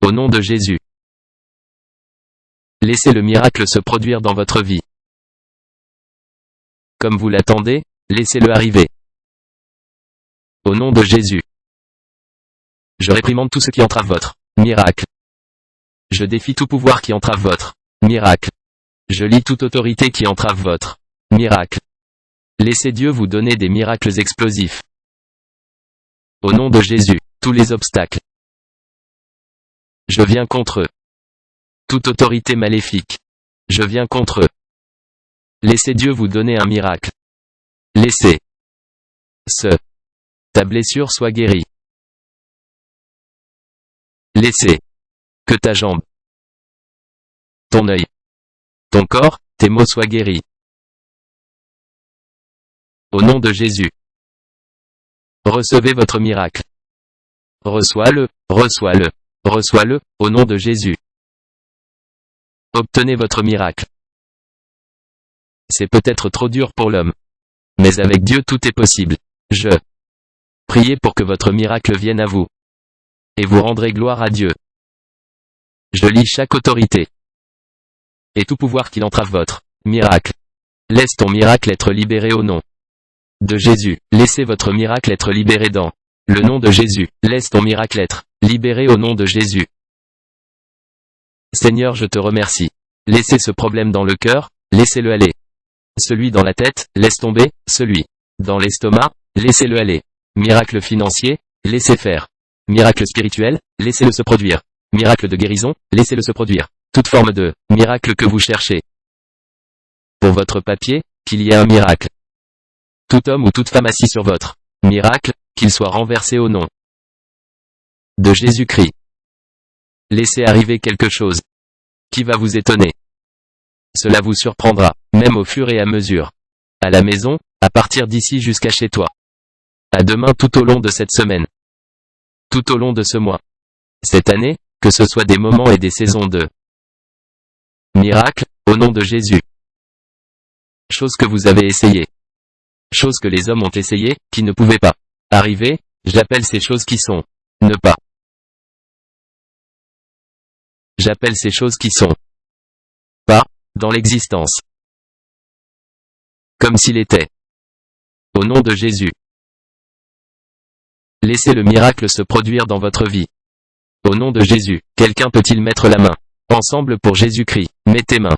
Au nom de Jésus. Laissez le miracle se produire dans votre vie. Comme vous l'attendez, laissez-le arriver. Au nom de Jésus. Je réprimande tout ce qui entrave votre miracle. Je défie tout pouvoir qui entrave votre miracle. Je lie toute autorité qui entrave votre miracle. Laissez Dieu vous donner des miracles explosifs. Au nom de Jésus, tous les obstacles. Je viens contre eux. Toute autorité maléfique. Je viens contre eux. Laissez Dieu vous donner un miracle. Laissez ta blessure soit guérie. Laissez que ta jambe, ton œil, ton corps, tes maux soient guéris. Au nom de Jésus. Recevez votre miracle. Reçois-le, reçois-le, reçois-le, au nom de Jésus. Obtenez votre miracle. C'est peut-être trop dur pour l'homme. Mais avec Dieu tout est possible. Priez pour que votre miracle vienne à vous. Et vous rendrez gloire à Dieu. Je lis chaque autorité. Et tout pouvoir qui entrave votre miracle. Laisse ton miracle être libéré au nom de Jésus. Laissez votre miracle être libéré dans le nom de Jésus. Laisse ton miracle être libéré au nom de Jésus. Seigneur, je te remercie. Laissez ce problème dans le cœur, laissez-le aller. Celui dans la tête, laisse tomber, celui dans l'estomac, laissez-le aller. Miracle financier, laissez faire. Miracle spirituel, laissez-le se produire. Miracle de guérison, laissez-le se produire. Toute forme de miracle que vous cherchez. Pour votre papier, qu'il y ait un miracle. Tout homme ou toute femme assis sur votre miracle, qu'il soit renversé au nom de Jésus-Christ. Laissez arriver quelque chose qui va vous étonner. Cela vous surprendra, même au fur et à mesure. À la maison, à partir d'ici jusqu'à chez toi. À demain tout au long de cette semaine. Tout au long de ce mois. Cette année, que ce soit des moments et des saisons de miracles, au nom de Jésus. Chose que vous avez essayé. Chose que les hommes ont essayé, qui ne pouvaient pas arriver, j'appelle ces choses qui sont ne pas. J'appelle ces choses qui sont pas dans l'existence. comme s'il était. Au nom de Jésus. Laissez le miracle se produire dans votre vie. Au nom de Jésus, quelqu'un peut-il mettre la main? Ensemble pour Jésus-Christ, mets tes mains.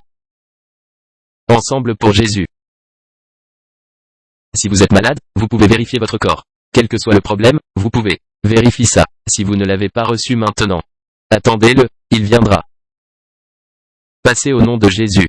Ensemble pour Jésus. Si vous êtes malade, vous pouvez vérifier votre corps. Quel que soit le problème, vous pouvez vérifier ça. Si vous ne l'avez pas reçu maintenant, attendez-le, il viendra. Passez au nom de Jésus.